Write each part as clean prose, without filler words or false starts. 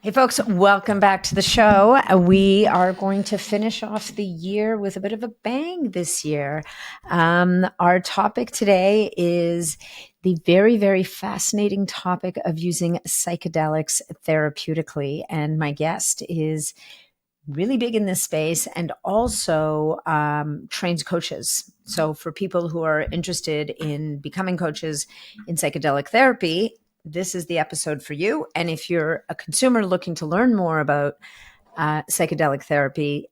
Hey folks, welcome back to the show. We are going to finish off the year with a bit of a bang this year. Our topic today is the very, very fascinating topic of using psychedelics therapeutically. And my guest is really big in this space and also trains coaches. So for people who are interested in becoming coaches in psychedelic therapy, this is the episode for you. And if you're a consumer looking to learn more about psychedelic therapy,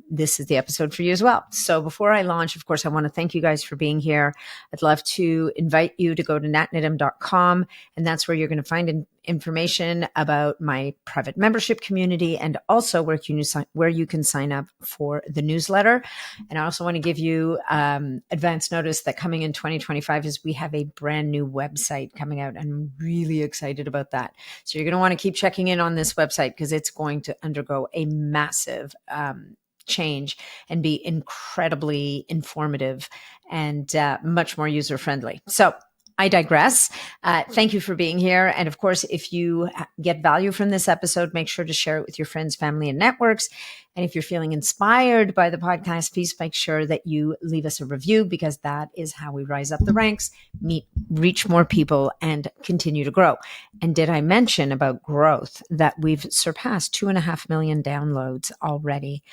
this is the episode for you as well. So before I launch, of course, I want to thank you guys for being here. I'd love to invite you to go to natniddam.com, and that's where you're going to find information about my private membership community and also where you can sign up for the newsletter. And I also want to give you advance notice that coming in 2025 is we have a brand new website coming out. And I'm really excited about that. So you're going to want to keep checking in on this website because it's going to undergo a massive change and be incredibly informative and much more user-friendly. So I digress. Thank you for being here. And of course, if you get value from this episode, make sure to share it with your friends, family, and networks. And if you're feeling inspired by the podcast, please make sure that you leave us a review because that is how we rise up the ranks, reach more people, and continue to grow. And did I mention about growth that we've surpassed 2.5 million downloads already?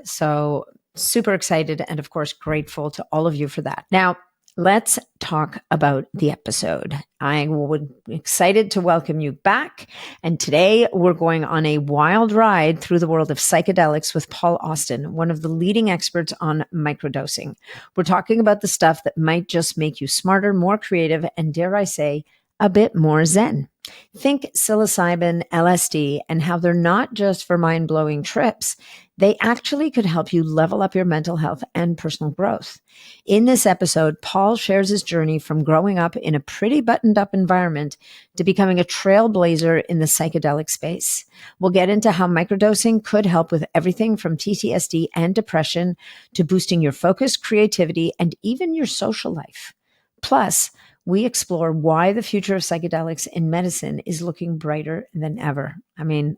So super excited and of course, grateful to all of you for that. Now, let's talk about the episode. I'm excited to welcome you back. And today we're going on a wild ride through the world of psychedelics with Paul Austin, one of the leading experts on microdosing. We're talking about the stuff that might just make you smarter, more creative, and dare I say, a bit more zen. Think psilocybin, LSD, and how they're not just for mind-blowing trips. They actually could help you level up your mental health and personal growth. In this episode, Paul shares his journey from growing up in a pretty buttoned-up environment to becoming a trailblazer in the psychedelic space. We'll get into how microdosing could help with everything from PTSD and depression to boosting your focus, creativity, and even your social life. Plus, we explore why the future of psychedelics in medicine is looking brighter than ever. I mean,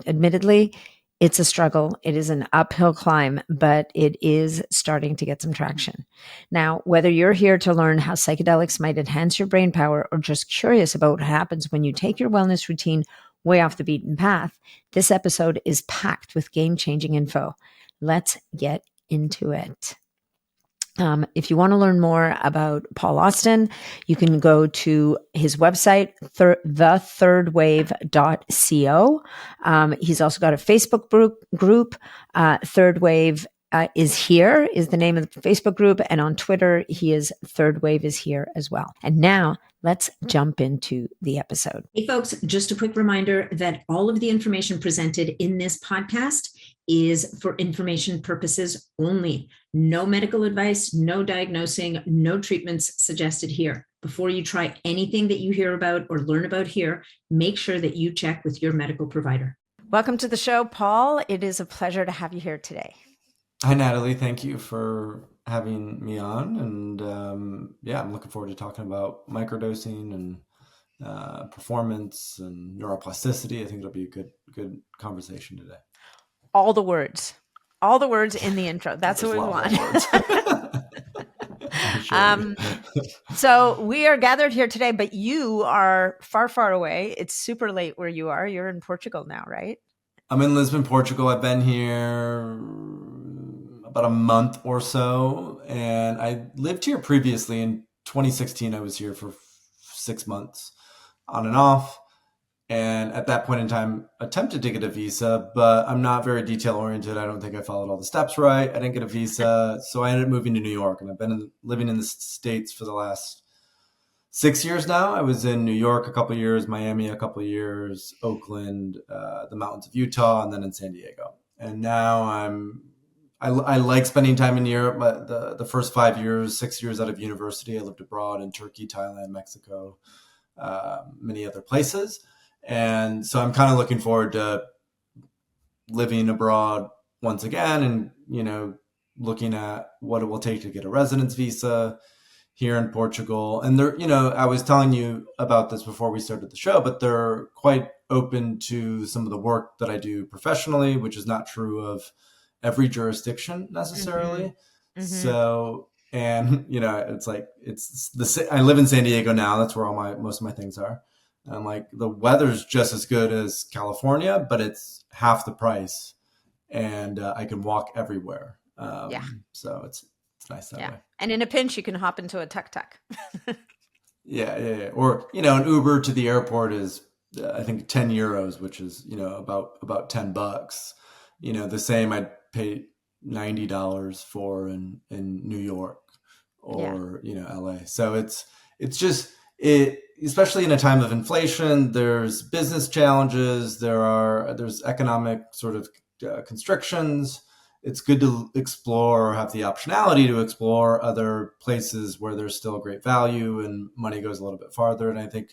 admittedly, it's a struggle. It is an uphill climb, but it is starting to get some traction. Now, whether you're here to learn how psychedelics might enhance your brain power or just curious about what happens when you take your wellness routine way off the beaten path, this episode is packed with game-changing info. Let's get into it. If you want to learn more about Paul Austin, you can go to his website, thethirdwave.co. He's also got a Facebook group. Third Wave is here is the name of the Facebook group. And on Twitter, he is Third Wave is here as well. And now let's jump into the episode. Hey, folks, just a quick reminder that all of the information presented in this podcast is for information purposes only. No medical advice, no diagnosing, no treatments suggested here. Before you try anything that you hear about or learn about here, make sure that you check with your medical provider. Welcome to the show, Paul. It is a pleasure to have you here today. Hi, Natalie. Thank you for having me on. And I'm looking forward to talking about microdosing and performance and neuroplasticity. I think it'll be a good conversation today. All the words in the intro. That's what we want. So we are gathered here today, but you are far, far away. It's super late where you are. You're in Portugal now, right? I'm in Lisbon, Portugal. I've been here about a month or so, and I lived here previously. In 2016, I was here for 6 months on and off. And at that point in time, attempted to get a visa, but I'm not very detail oriented. I don't think I followed all the steps right. I didn't get a visa. So I ended up moving to New York, and I've been living in the States for the last 6 years now. I was in New York a couple of years, Miami a couple of years, Oakland, the mountains of Utah, and then in San Diego. And now I like spending time in Europe, but the first 6 years out of university, I lived abroad in Turkey, Thailand, Mexico, many other places. And so I'm kind of looking forward to living abroad once again and, looking at what it will take to get a residence visa here in Portugal. And I was telling you about this before we started the show, but they're quite open to some of the work that I do professionally, which is not true of every jurisdiction necessarily. So, and it's like, I live in San Diego now. That's where most of my things are. And like the weather's just as good as California, but it's half the price, and I can walk everywhere. So it's nice that way. And in a pinch, you can hop into a tuk-tuk. Yeah. Or, an Uber to the airport is, I think, 10 euros, which is, about $10. The same I'd pay $90 for in New York or, LA. So it's just, especially in a time of inflation, there's business challenges, there's economic sort of constrictions. It's good to explore, or have the optionality to explore other places where there's still great value and money goes a little bit farther. And I think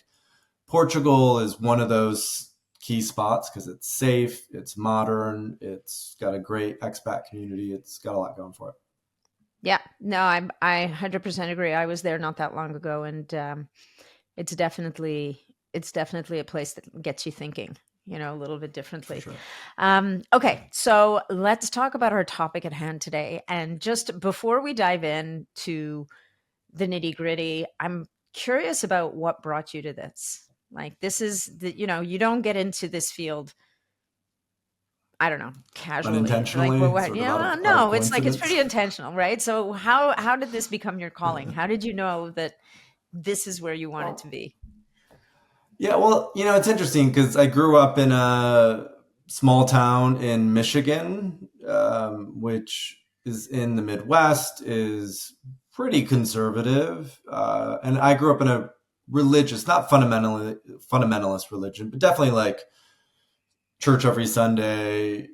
Portugal is one of those key spots because it's safe, it's modern, it's got a great expat community, it's got a lot going for it. Yeah, no, I 100% agree. I was there not that long ago, and it's definitely a place that gets you thinking, a little bit differently. Sure. Okay, so let's talk about our topic at hand today. And just before we dive into the nitty gritty, I'm curious about what brought you to this. Like, this is you don't get into this field, I don't know, casually. Unintentionally? Like, no, it's like, it's pretty intentional, right? So how did this become your calling? How did you know that this is where you wanted to be? Yeah, well, it's interesting because I grew up in a small town in Michigan, which is in the Midwest, is pretty conservative. And I grew up in a religious, not fundamentalist religion, but definitely like church every Sunday,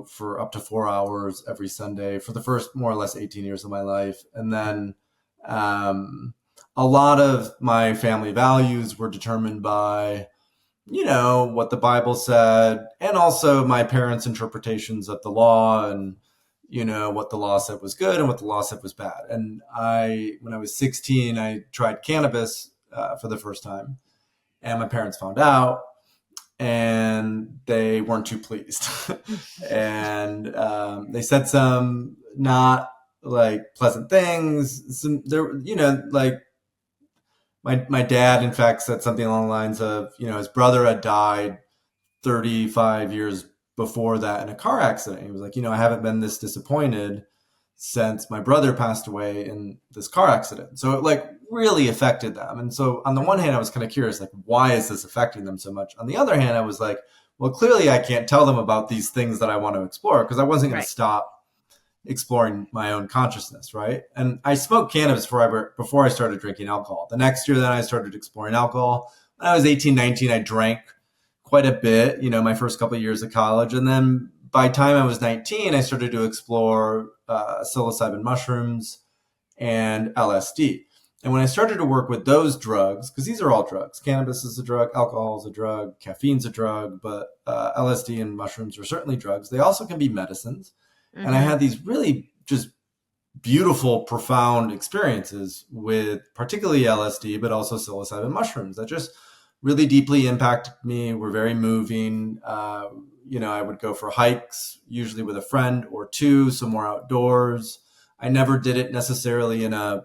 for up to 4 hours every Sunday for the first more or less 18 years of my life. And then a lot of my family values were determined by, what the Bible said, and also my parents' interpretations of the law, and, what the law said was good and what the law said was bad. And when I was 16, I tried cannabis for the first time, and my parents found out, and they weren't too pleased. And they said some not like pleasant things. My dad, in fact, said something along the lines of, his brother had died 35 years before that in a car accident. He was like, I haven't been this disappointed since my brother passed away in this car accident. So it like really affected them. And so on the one hand, I was kind of curious, like, why is this affecting them so much? On the other hand, I was like, well, clearly I can't tell them about these things that I want to explore, because I wasn't going to stop exploring my own consciousness, right? And I smoked cannabis before I started drinking alcohol. The next year, then I started exploring alcohol. When I was 18, 19, I drank quite a bit, my first couple of years of college. And then by the time I was 19, I started to explore psilocybin mushrooms and LSD. And when I started to work with those drugs, because these are all drugs, cannabis is a drug, alcohol is a drug, caffeine's a drug, but LSD and mushrooms are certainly drugs. They also can be medicines. Mm-hmm. And I had these really just beautiful, profound experiences with particularly LSD, but also psilocybin mushrooms that just really deeply impacted me, were very moving. I would go for hikes, usually with a friend or two, somewhere outdoors. I never did it necessarily in a,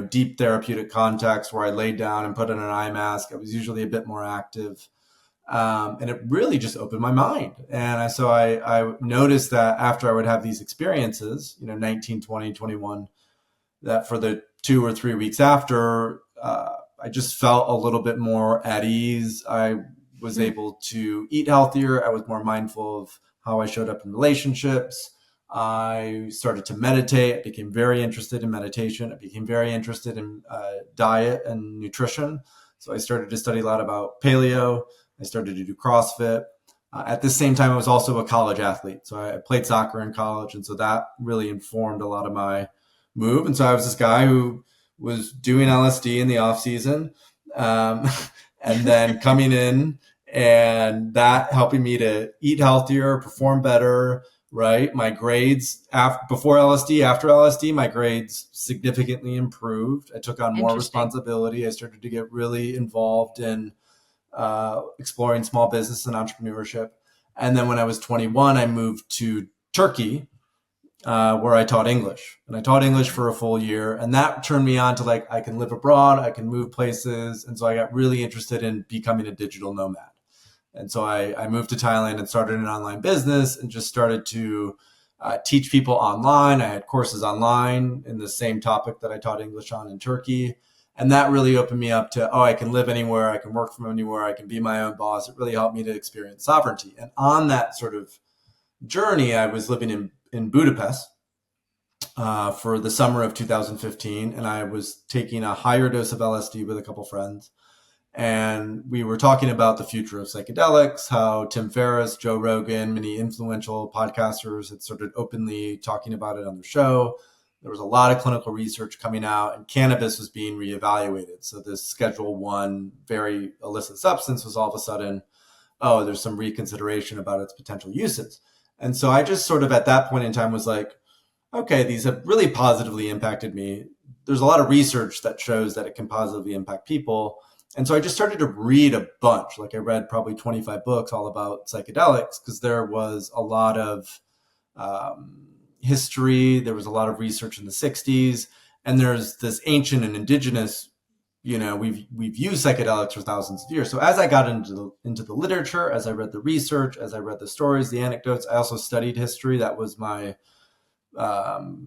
deep therapeutic context where I laid down and put on an eye mask. I was usually a bit more active. And it really just opened my mind. And so I noticed that after I would have these experiences, 19, 20, 21, that for the 2 or 3 weeks after, I just felt a little bit more at ease. I was able to eat healthier. I was more mindful of how I showed up in relationships. I started to meditate. I became very interested in meditation. I became very interested in diet and nutrition. So I started to study a lot about paleo. I started to do CrossFit. At the same time, I was also a college athlete. So I played soccer in college. And so that really informed a lot of my move. And so I was this guy who was doing LSD in the off season, and then coming in, and that helping me to eat healthier, perform better, right? My grades before LSD, after LSD, my grades significantly improved. I took on more responsibility. I started to get really involved in exploring small business and entrepreneurship. And then when I was 21, I moved to Turkey, where I taught English. And I taught English for a full year. And that turned me on to like, I can live abroad, I can move places. And so I got really interested in becoming a digital nomad. And so I moved to Thailand and started an online business and just started to teach people online. I had courses online in the same topic that I taught English on in Turkey. And that really opened me up to, I can live anywhere, I can work from anywhere, I can be my own boss. It really helped me to experience sovereignty. And on that sort of journey, I was living in Budapest for the summer of 2015. And I was taking a higher dose of LSD with a couple friends. And we were talking about the future of psychedelics, how Tim Ferriss, Joe Rogan, many influential podcasters had started openly talking about it on their show. There was a lot of clinical research coming out, and cannabis was being reevaluated. So this Schedule 1 very illicit substance was all of a sudden, there's some reconsideration about its potential uses. And so I just sort of at that point in time was like, okay, these have really positively impacted me. There's a lot of research that shows that it can positively impact people. And so I just started to read a bunch. Like I read probably 25 books all about psychedelics because there was a lot of history. There was a lot of research in the 60s. And there's this ancient and indigenous, we've used psychedelics for thousands of years. So as I got into the literature, as I read the research, as I read the stories, the anecdotes, I also studied history. That was my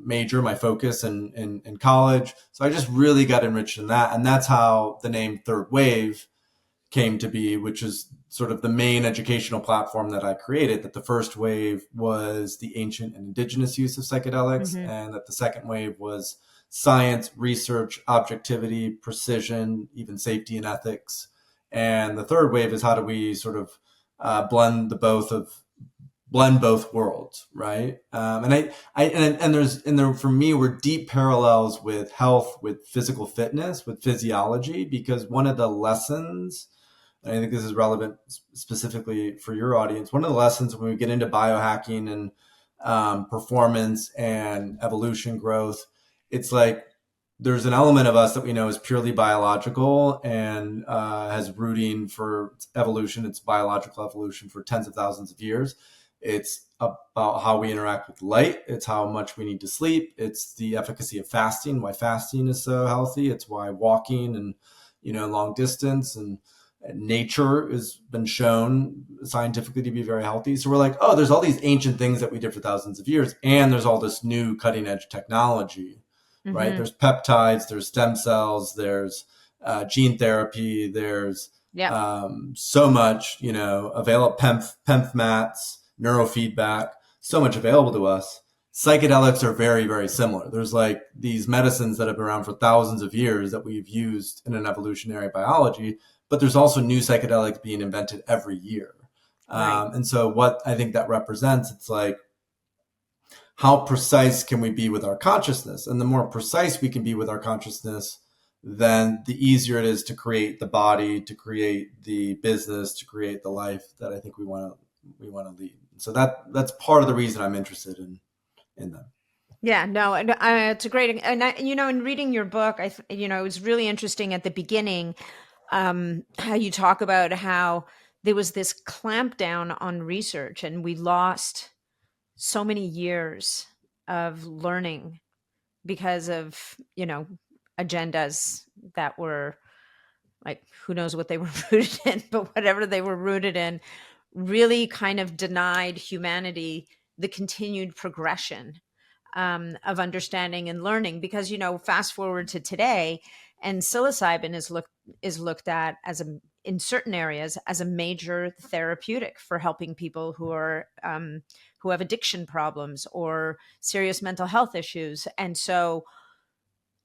major, my focus in college. So I just really got enriched in that. And that's how the name Third Wave came to be, which is sort of the main educational platform that I created, that the first wave was the ancient and indigenous use of psychedelics, and that the second wave was science, research, objectivity, precision, even safety and ethics. And the third wave is how do we sort of blend both worlds, right? And for me were deep parallels with health, with physical fitness, with physiology, because one of the lessons, and I think this is relevant specifically for your audience, one of the lessons when we get into biohacking and performance and evolution growth, it's like there's an element of us that we know is purely biological and has rooting for evolution. It's biological evolution for tens of thousands of years. It's about how we interact with light. It's how much we need to sleep. It's the efficacy of fasting, why fasting is so healthy. It's why walking and, long distance and nature has been shown scientifically to be very healthy. So we're like, there's all these ancient things that we did for thousands of years. And there's all this new cutting edge technology, right? There's peptides, there's stem cells, there's gene therapy, there's so much, available PEMF mats, neurofeedback, so much available to us. Psychedelics are very, very similar. There's like these medicines that have been around for thousands of years that we've used in an evolutionary biology, but there's also new psychedelics being invented every year. Right. And so what I think that represents, it's like, how precise can we be with our consciousness? And the more precise we can be with our consciousness, then the easier it is to create the body, to create the business, to create the life that I think we want to lead. So that's part of the reason I'm interested in them. Yeah, no, it's a great, and in reading your book, it was really interesting at the beginning, how you talk about how there was this clampdown on research and we lost so many years of learning because of, agendas that were like, who knows what they were rooted in, but whatever they were rooted in really kind of denied humanity the continued progression of understanding and learning. Because, fast forward to today, and psilocybin is looked at as in certain areas as a major therapeutic for helping people who have addiction problems or serious mental health issues. And so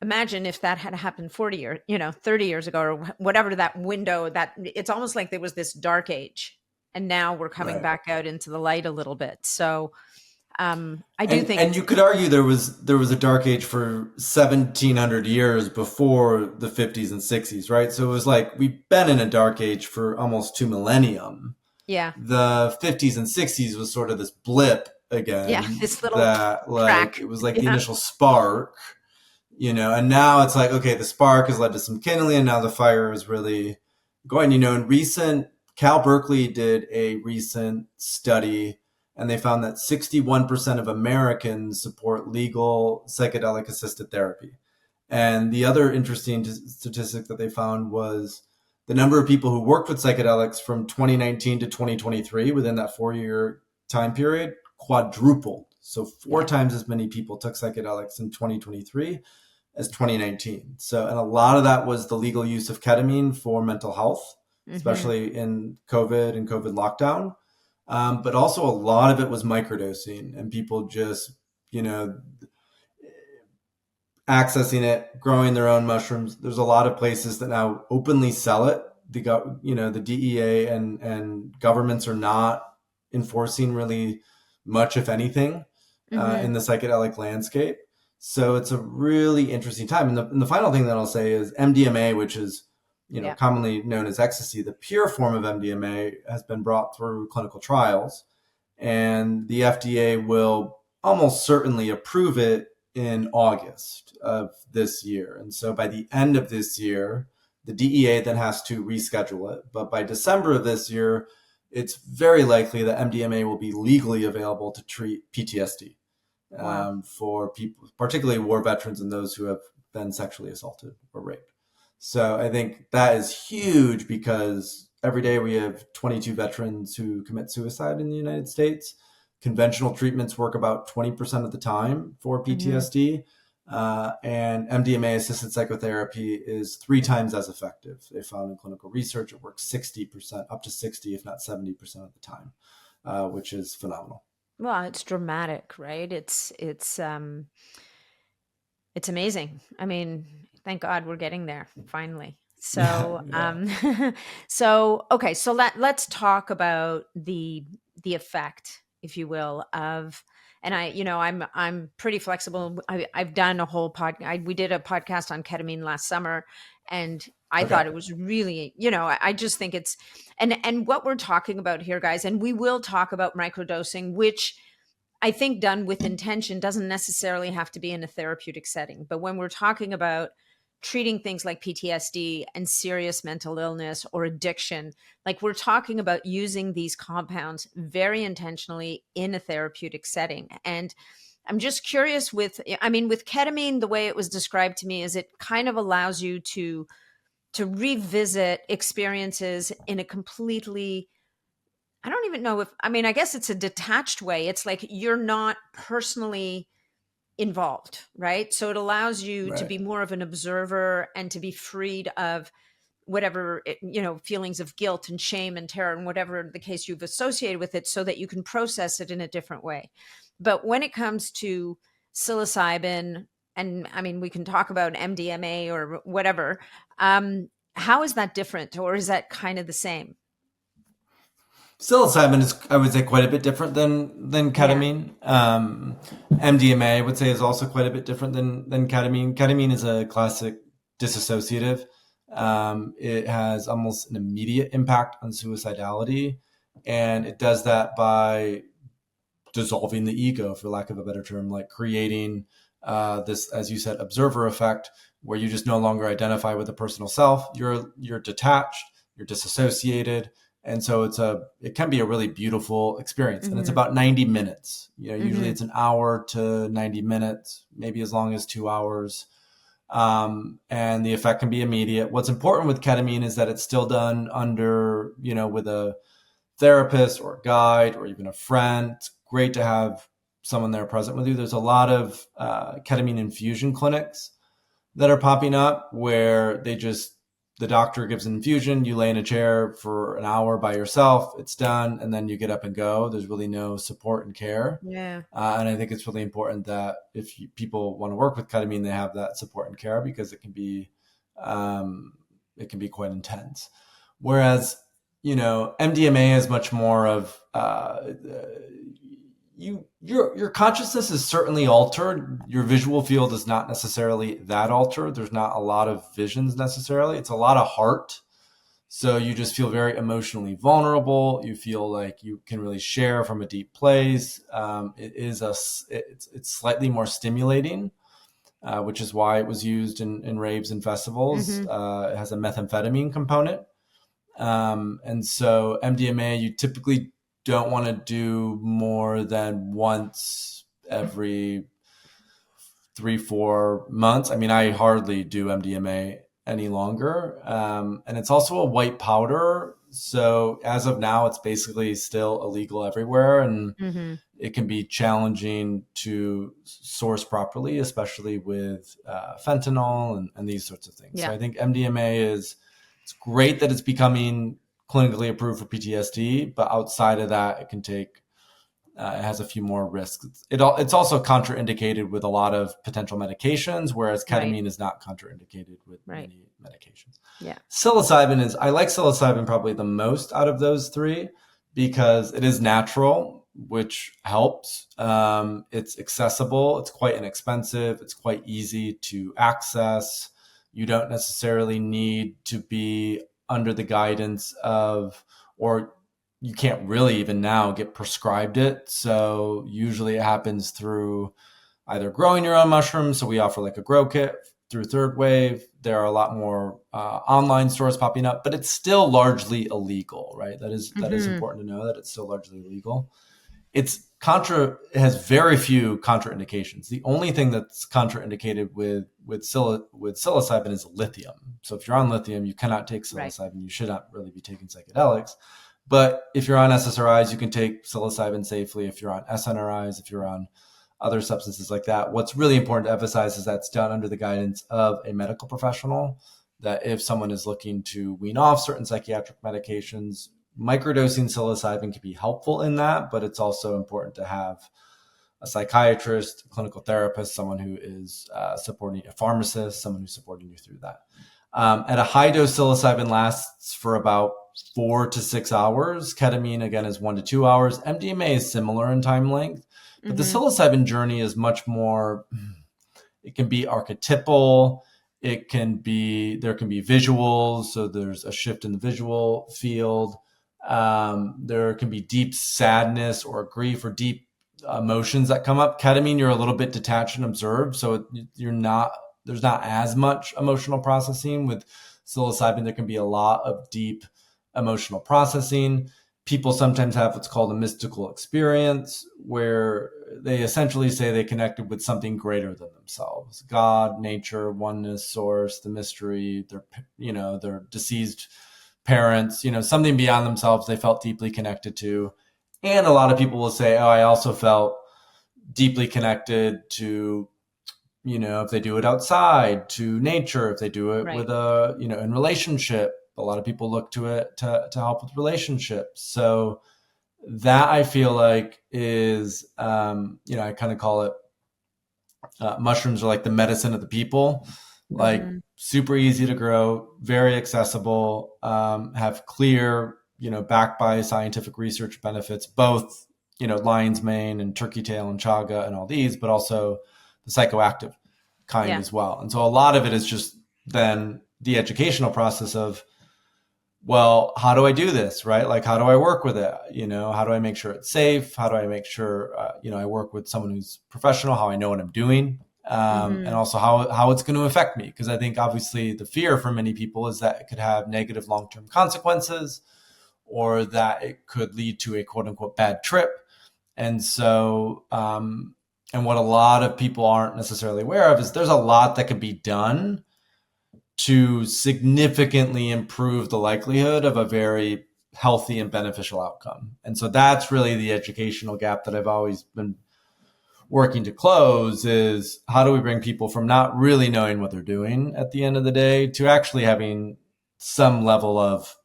imagine if that had happened 40 years, 30 years ago, or whatever that window, that it's almost like there was this dark age. And now we're coming back out into the light a little bit. So I do think, and you could argue there was a dark age for 1700 years before the 50s and 60s, right? So it was like we've been in a dark age for almost 2 millennium. Yeah. The 50s and 60s was sort of this blip again. Yeah, this little crack. It was like the initial spark, and now it's like, okay, the spark has led to some kindling, and now the fire is really going, Cal Berkeley did a recent study, and they found that 61% of Americans support legal psychedelic assisted therapy. And the other interesting statistic that they found was the number of people who worked with psychedelics from 2019 to 2023 within that 4-year time period quadrupled. So four Yeah. times as many people took psychedelics in 2023 as 2019. So, and a lot of that was the legal use of ketamine for mental health, Mm-hmm. especially in COVID and COVID lockdown. But also a lot of it was microdosing and people just, you know, accessing it, growing their own mushrooms. There's a lot of places that now openly sell it. The DEA and governments are not enforcing really much, if anything, Mm-hmm. in the psychedelic landscape. So it's a really interesting time. And the final thing that I'll say is MDMA, which is Yeah. commonly known as ecstasy. The pure form of MDMA has been brought through clinical trials, and the FDA will almost certainly approve it in August of this year. And so by the end of this year, the DEA then has to reschedule it. But by December of this year, it's very likely that MDMA will be legally available to treat PTSD Wow. for people, particularly war veterans and those who have been sexually assaulted or raped. So I think that is huge because every day we have 22 veterans who commit suicide in the United States. Conventional treatments work about 20% of the time for Mm-hmm. PTSD. And MDMA assisted psychotherapy is 3 times as effective. They found in clinical research it works 60%, up to 60, if not 70% of the time, which is phenomenal. Well, it's dramatic, right? It's amazing. I mean, thank God we're getting there finally. Yeah, So, yeah. so okay, so let's talk about the effect, if you will, of and I'm pretty flexible. I've done a whole we did a podcast on ketamine last summer, and I Okay. thought it was really, I just think it's and what we're talking about here, guys, and we will talk about microdosing, which I think done with intention doesn't necessarily have to be in a therapeutic setting. But when we're talking about treating things like PTSD and serious mental illness or addiction, like we're talking about using these compounds very intentionally in a therapeutic setting. And I'm just curious with ketamine, the way it was described to me is it kind of allows you to revisit experiences in a completely, I don't even know if, I mean, I guess it's a detached way. It's like you're not personally involved, right? So it allows you to Right. be more of an observer and to be freed of whatever, feelings of guilt and shame and terror and whatever the case you've associated with it so that you can process it in a different way. But when it comes to psilocybin, and I mean, we can talk about MDMA or whatever, how is that different or is that kind of the same? Psilocybin is, I would say, quite a bit different than Yeah. ketamine. MDMA, I would say, is also quite a bit different than ketamine. Ketamine is a classic dissociative. It has almost an immediate impact on suicidality, and it does that by dissolving the ego, for lack of a better term, like creating this, as you said, observer effect, where you just no longer identify with the personal self. You're detached, you're disassociated, and so it can be a really beautiful experience. And it's Hmm. about 90 minutes. Usually Hmm. it's an hour to 90 minutes, maybe as long as 2 hours. And the effect can be immediate. What's important with ketamine is that it's still done under, with a therapist or a guide or even a friend. It's great to have someone there present with you. There's a lot of ketamine infusion clinics that are popping up where the doctor gives an infusion, you lay in a chair for an hour by yourself, it's done, and then you get up and go. There's really no support and care. Yeah. And I think it's really important that if people want to work with ketamine, they have that support and care because it can be quite intense. Whereas, MDMA is much more of your consciousness is certainly altered. Your visual field is not necessarily that altered. There's not a lot of visions necessarily. It's a lot of heart. So you just feel very emotionally vulnerable. You feel like you can really share from a deep place. It's slightly more stimulating, which is why it was used in raves and festivals. Hmm. It has a methamphetamine component. And so MDMA, you typically don't want to do more than once every 3-4 months. I mean, I hardly do MDMA any longer. And it's also a white powder. So as of now, it's basically still illegal everywhere. And Mm-hmm. it can be challenging to source properly, especially with fentanyl and these sorts of things. So Yeah. I think MDMA it's great that it's becoming clinically approved for PTSD, but outside of that, it has a few more risks. It's also contraindicated with a lot of potential medications, whereas Right. ketamine is not contraindicated with Right. many medications. Yeah. I like psilocybin probably the most out of those three because it is natural, which helps. It's accessible. It's quite inexpensive. It's quite easy to access. You don't necessarily need to be under the guidance of, or you can't really even now get prescribed it. So usually it happens through either growing your own mushrooms. So we offer like a grow kit through Third Wave. There are a lot more online stores popping up, but it's still largely illegal, right? That is Mm-hmm. important to know that it's still largely illegal. It has very few contraindications. The only thing that's contraindicated with psilocybin is lithium. So if you're on lithium, you cannot take Right. psilocybin. You should not really be taking psychedelics. But if you're on SSRIs, you can take psilocybin safely. If you're on SNRIs, if you're on other substances like that, what's really important to emphasize is that's done under the guidance of a medical professional. That if someone is looking to wean off certain psychiatric medications, microdosing psilocybin can be helpful in that, but it's also important to have a psychiatrist, a clinical therapist, someone who is supporting, a pharmacist, someone who's supporting you through that. At a high dose, psilocybin lasts for about 4 to 6 hours. Ketamine, again, is 1 to 2 hours. MDMA is similar in time length, but the Mm-hmm. psilocybin journey is much more, it can be archetypal. There can be visuals. So there's a shift in the visual field. There can be deep sadness or grief or deep emotions that come up. Ketamine, you're a little bit detached and observed. So there's not as much emotional processing. With psilocybin, there can be a lot of deep emotional processing. People sometimes have what's called a mystical experience, where they essentially say they connected with something greater than themselves: God, nature, oneness, source, the mystery, their deceased parents, something beyond themselves they felt deeply connected to. And a lot of people will say, oh, I also felt deeply connected to, if they do it outside, to nature, if they do it Right. with in relationship. A lot of people look to it to help with relationships. So that, I feel like, is, I kind of call it, mushrooms are like the medicine of the people. Like, Mm-hmm. super easy to grow, very accessible, have clear, backed by scientific research benefits, both, lion's mane and turkey tail and chaga and all these, but also the psychoactive kind Yeah. as well. And so a lot of it is just then the educational process of, well, how do I do this, right? Like, how do I work with it? How do I make sure it's safe? How do I make sure, I work with someone who's professional, how I know what I'm doing, and Mm-hmm. also how it's going to affect me. Because I think obviously the fear for many people is that it could have negative long-term consequences, or that it could lead to a quote unquote bad trip. And so, and what a lot of people aren't necessarily aware of is there's a lot that can be done to significantly improve the likelihood of a very healthy and beneficial outcome. And so that's really the educational gap that I've always been working to close: is how do we bring people from not really knowing what they're doing at the end of the day to actually having some level of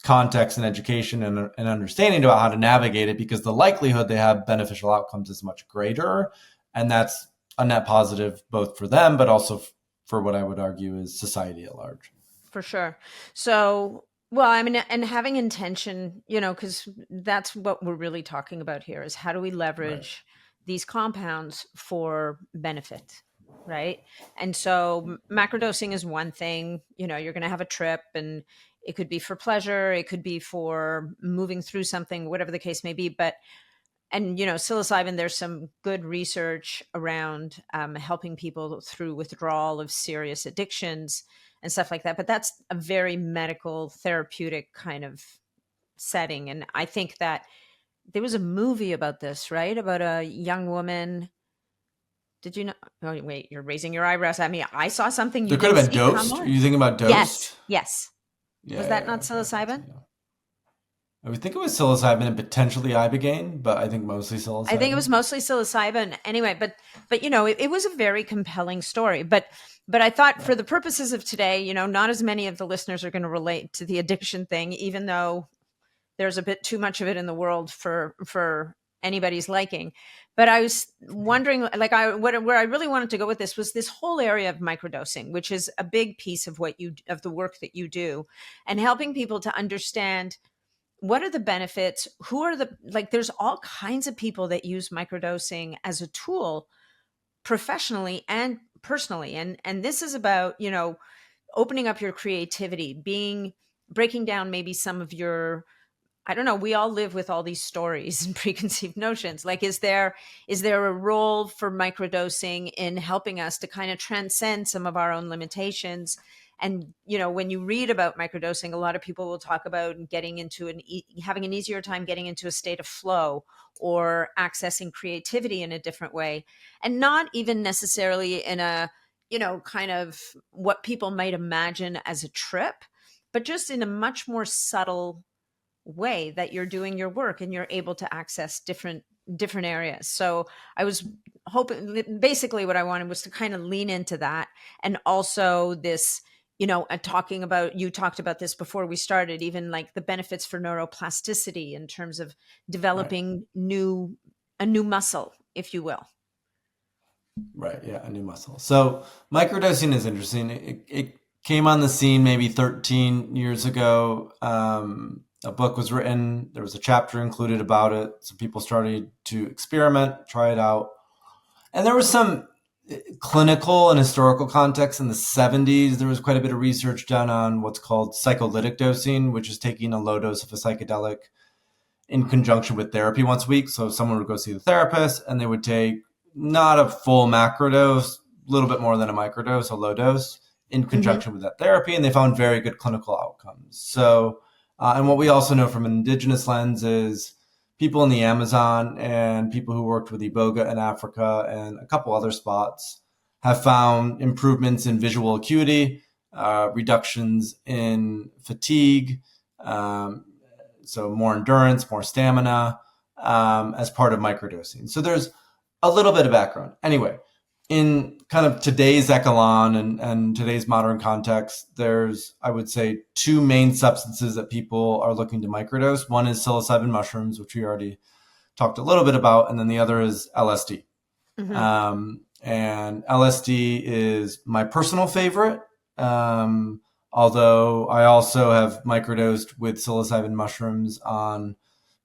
context and education and understanding about how to navigate it, because the likelihood they have beneficial outcomes is much greater. And that's a net positive both for them, but also for what I would argue is society at large. For sure. So, well, I mean, and having intention, because that's what we're really talking about here is how do we Right. leverage these compounds for benefit, right? And so, macrodosing is one thing. You're going to have a trip, and it could be for pleasure, it could be for moving through something, whatever the case may be. But and psilocybin, there's some good research around helping people through withdrawal of serious addictions. and stuff like that. But that's a very medical, therapeutic kind of setting. And I think that there was a movie about this, right? About a young woman. Did you know? Oh, wait, you're raising your eyebrows at me. I saw something you There could didn't have been see. Come Dosed. Are on. you thinking about Yes. Dosed? Yes. Yeah, Was that not okay, I think so, psilocybin? yeah. I would think it was psilocybin and potentially ibogaine, but I think mostly I think it was psilocybin. mostly psilocybin anyway, but it was a very compelling story. But I thought for Right. the purposes of today, not as many of the listeners are going to relate to the addiction thing, even though there's a bit too much of it in the world for anybody's liking. But I was wondering, like, where I really wanted to go with this was this whole area of microdosing, which is a big piece of of the work that you do, and helping people to understand what are the benefits, who are there's all kinds of people that use microdosing as a tool professionally and personally. And this is about, opening up your creativity, breaking down maybe some of your, I don't know, we all live with all these stories and preconceived notions. Like, is there a role for microdosing in helping us to kind of transcend some of our own limitations? And, when you read about microdosing, a lot of people will talk about getting into having an easier time getting into a state of flow, or accessing creativity in a different way. And not even necessarily in a, kind of what people might imagine as a trip, but just in a much more subtle way that you're doing your work and you're able to access different areas. So I was hoping, basically what I wanted was to kind of lean into that. And also this, talking about, you talked about this before we started, even like the benefits for neuroplasticity in terms of Right. developing a new muscle, if you will. Right. Yeah. A new muscle. So microdosing is interesting. It came on the scene maybe 13 years ago. A book was written. There was a chapter included about it. So people started to experiment, try it out. And there was some clinical and historical context in the 70s. There was quite a bit of research done on what's called psycholytic dosing, which is taking a low dose of a psychedelic in conjunction with therapy once a week. So someone would go see the therapist and they would take not a full macro dose, a little bit more than a microdose, a low dose, in Mm-hmm. conjunction with that therapy. And they found very good clinical outcomes. So, and what we also know from an indigenous lens is people in the Amazon and people who worked with Iboga in Africa and a couple other spots have found improvements in visual acuity, reductions in fatigue, um, so more endurance, more stamina, as part of microdosing. So there's a little bit of background. Anyway, in kind of today's echelon and today's modern context, there's, I would say, two main substances that people are looking to microdose. One is psilocybin mushrooms, which we already talked a little bit about, and then the other is LSD. Mm-hmm. And LSD is my personal favorite. Although I also have microdosed with psilocybin mushrooms on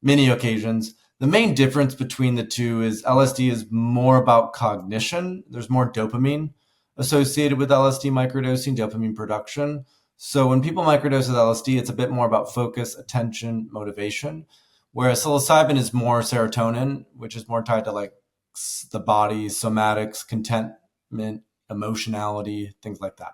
many occasions. The main difference between the two is LSD is more about cognition. There's more dopamine associated with LSD microdosing, dopamine production. So when people microdose with LSD, it's a bit more about focus, attention, motivation, whereas psilocybin is more serotonin, which is more tied to like the body, somatics, contentment, emotionality, things like that.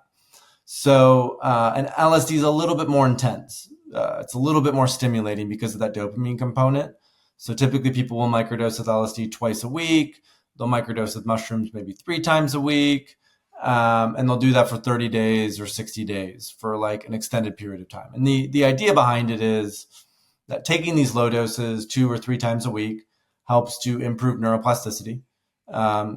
So, and LSD is a little bit more intense. It's a little bit more stimulating because of that dopamine component. So typically people will microdose with LSD twice a week. They'll microdose with mushrooms maybe 3 times a week. And they'll do that for 30 days or 60 days for like an extended period of time. And the idea behind it is that taking these low doses 2 or 3 times a week helps to improve neuroplasticity.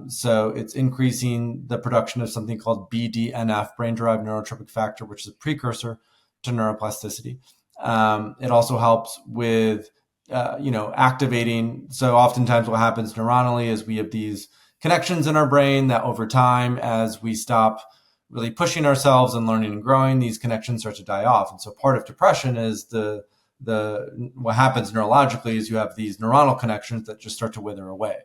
So it's increasing the production of something called BDNF, brain-derived neurotrophic factor, which is a precursor to neuroplasticity. It also helps with, activating. So oftentimes what happens neuronally is we have these connections in our brain that over time, as we stop really pushing ourselves and learning and growing, these connections start to die off. And so part of depression is what happens neurologically is you have these neuronal connections that just start to wither away.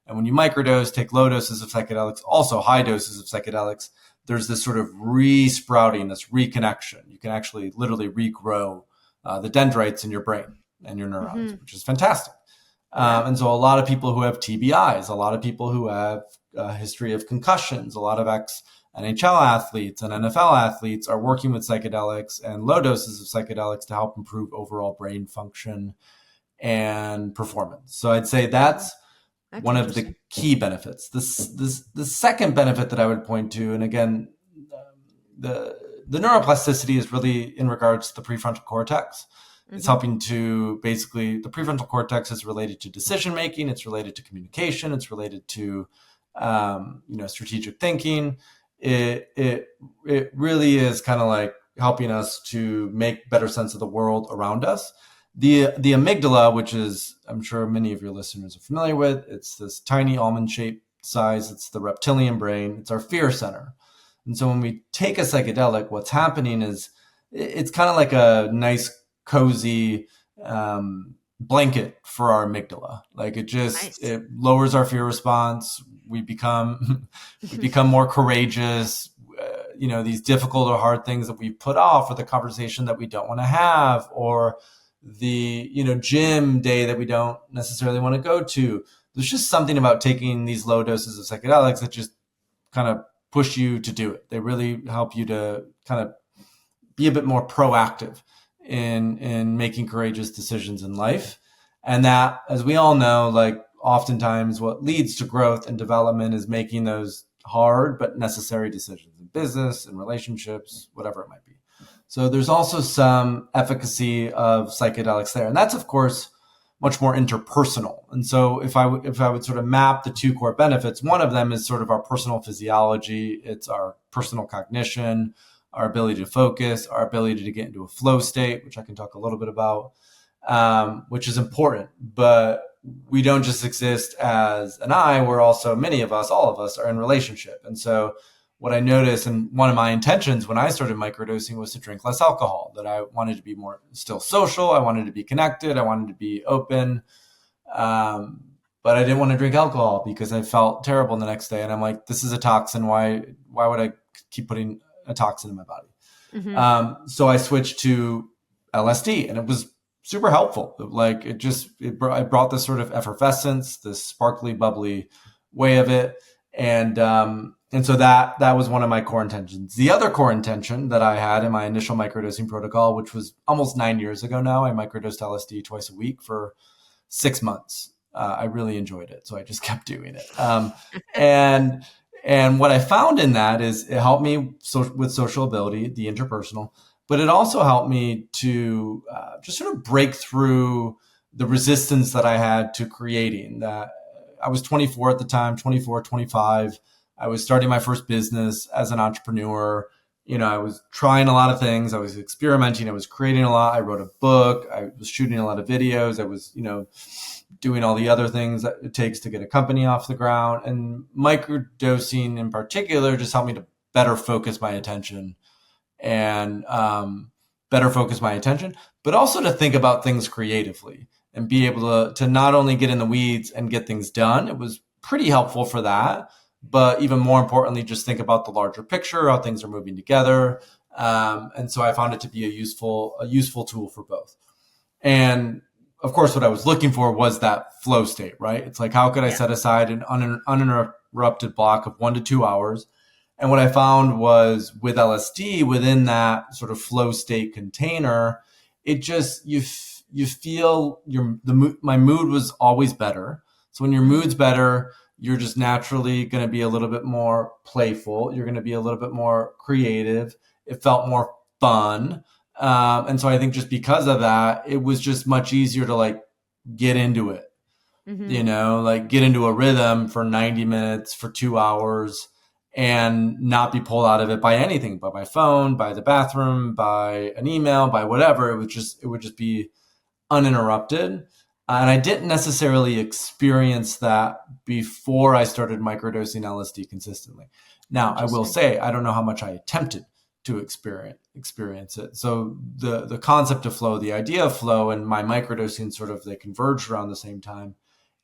And when you microdose, take low doses of psychedelics, also high doses of psychedelics, there's this sort of re-sprouting, this reconnection. You can actually literally regrow the dendrites in your brain and your neurons, Mm-hmm. which is fantastic. Yeah. And so a lot of people who have TBIs, a lot of people who have a history of concussions, a lot of NHL athletes and NFL athletes are working with psychedelics and low doses of psychedelics to help improve overall brain function and performance. So I'd say that's one of the key benefits. The second benefit that I would point to, and again, the neuroplasticity is really in regards to the prefrontal cortex. It's helping to basically, the prefrontal cortex is related to decision making, it's related to communication, it's related to strategic thinking. It really is kind of like helping us to make better sense of the world around us. The amygdala, which is, I'm sure many of your listeners are familiar with, it's this tiny almond-shaped size. It's the reptilian brain. It's our fear center. And so when we take a psychedelic, what's happening is it's kind of like a nice, cozy blanket for our amygdala. Like it lowers our fear response. We become more courageous. These difficult or hard things that we put off, or the conversation that we don't want to have, or the gym day that we don't necessarily want to go to. There's just something about taking these low doses of psychedelics that just kind of push you to do it. They really help you to kind of be a bit more proactive in making courageous decisions in life. And that, as we all know, like oftentimes what leads to growth and development is making those hard but necessary decisions in business and relationships, whatever it might be. So there's also some efficacy of psychedelics there. And that's, of course, much more interpersonal. And so if I would sort of map the two core benefits, one of them is sort of our personal physiology. It's our personal cognition, our ability to focus, our ability to get into a flow state, which I can talk a little bit about, which is important. But we don't just exist as an I, we're also, many of us, all of us are in relationship. And so what I noticed, and one of my intentions when I started microdosing, was to drink less alcohol, that I wanted to be more still social. I wanted to be connected. I wanted to be open. But I didn't want to drink alcohol because I felt terrible the next day. And I'm like, this is a toxin. Why would I keep putting a toxin in my body? So I switched to LSD, and it was super helpful. Like it brought this sort of effervescence, this sparkly, bubbly way of it. And so that was one of my core intentions. The other core intention that I had in my initial microdosing protocol, which was almost 9 years ago now, I microdosed LSD twice a week for 6 months. I really enjoyed it, so I just kept doing it. And what I found in that is it helped me with social ability, the interpersonal, but it also helped me to just sort of break through the resistance that I had to creating. That I was 24 at the time, 24, 25. I was starting my first business as an entrepreneur. I was trying a lot of things. I was experimenting. I was creating a lot. I wrote a book. I was shooting a lot of videos. I was, doing all the other things that it takes to get a company off the ground. And microdosing in particular just helped me to better focus my attention but also to think about things creatively and be able to not only get in the weeds and get things done. It was pretty helpful for that. But even more importantly, just think about the larger picture, how things are moving together. And so I found it to be a useful tool for both. And of course, what I was looking for was that flow state, right? It's like, how could I set aside an uninterrupted block of 1 to 2 hours? And what I found was with LSD, within that sort of flow state container, it just, you feel my mood was always better. So when your mood's better, you're just naturally going to be a little bit more playful. You're going to be a little bit more creative. It felt more fun. And so I think just because of that, it was just much easier to like get into it, like get into a rhythm for 90 minutes, for 2 hours, and not be pulled out of it by anything, by my phone, by the bathroom, by an email, by whatever. It would just be uninterrupted. And I didn't necessarily experience that before I started microdosing LSD consistently. Now, I will say, I don't know how much I attempted to experience it. So the concept of flow, the idea of flow, and my microdosing sort of, they converged around the same time.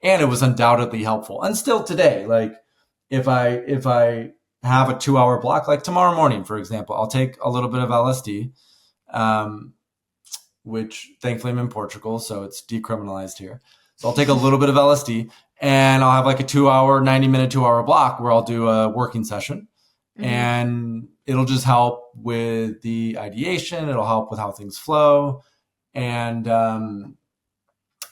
And it was undoubtedly helpful. And still today, like if I have a 2 hour block, like tomorrow morning, for example, I'll take a little bit of LSD, which thankfully I'm in Portugal, so it's decriminalized here. So I'll take a little bit of LSD and I'll have like a 2 hour, 90 minute, 2 hour block where I'll do a working session. Mm-hmm. and it'll just help with the ideation. It'll help with how things flow. And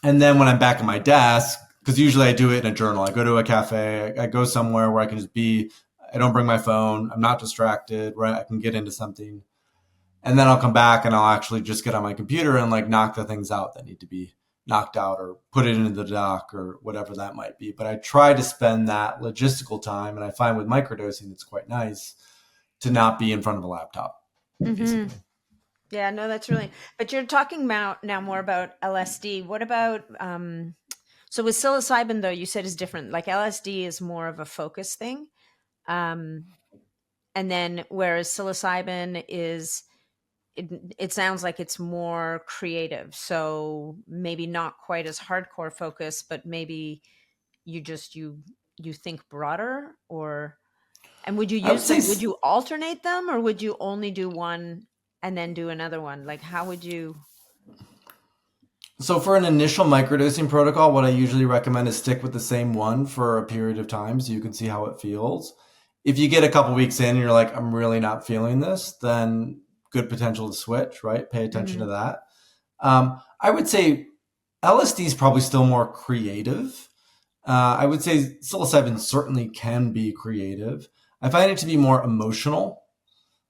then when I'm back at my desk, because usually I do it in a journal, I go to a cafe, I go somewhere where I can just be, I don't bring my phone, I'm not distracted, right? I can get into something. And then I'll come back and I'll actually just get on my computer and like knock the things out that need to be knocked out, or put it into the dock, or whatever that might be. But I try to spend that logistical time. And I find with microdosing, it's quite nice to not be in front of a laptop, Mm-hmm. basically. Yeah, no, that's really, but you're talking about now more about LSD. What about, so with psilocybin though, you said is different. Like LSD is more of a focus thing. Um, and then whereas psilocybin is, it sounds like it's more creative. So maybe not quite as hardcore focus, but maybe you think broader, or, and would you I would use say them? Would you alternate them, or would you only do one and then do another one? Like how would you? so. For an initial microdosing protocol, what I usually recommend is stick with the same one for a period of time so you can see how it feels. If you get a couple weeks in and you're like, I'm really not feeling this, then good potential to switch, right? Pay attention Mhm. to that. I would say LSD is probably still more creative. I would say psilocybin certainly can be creative. I find it to be more emotional.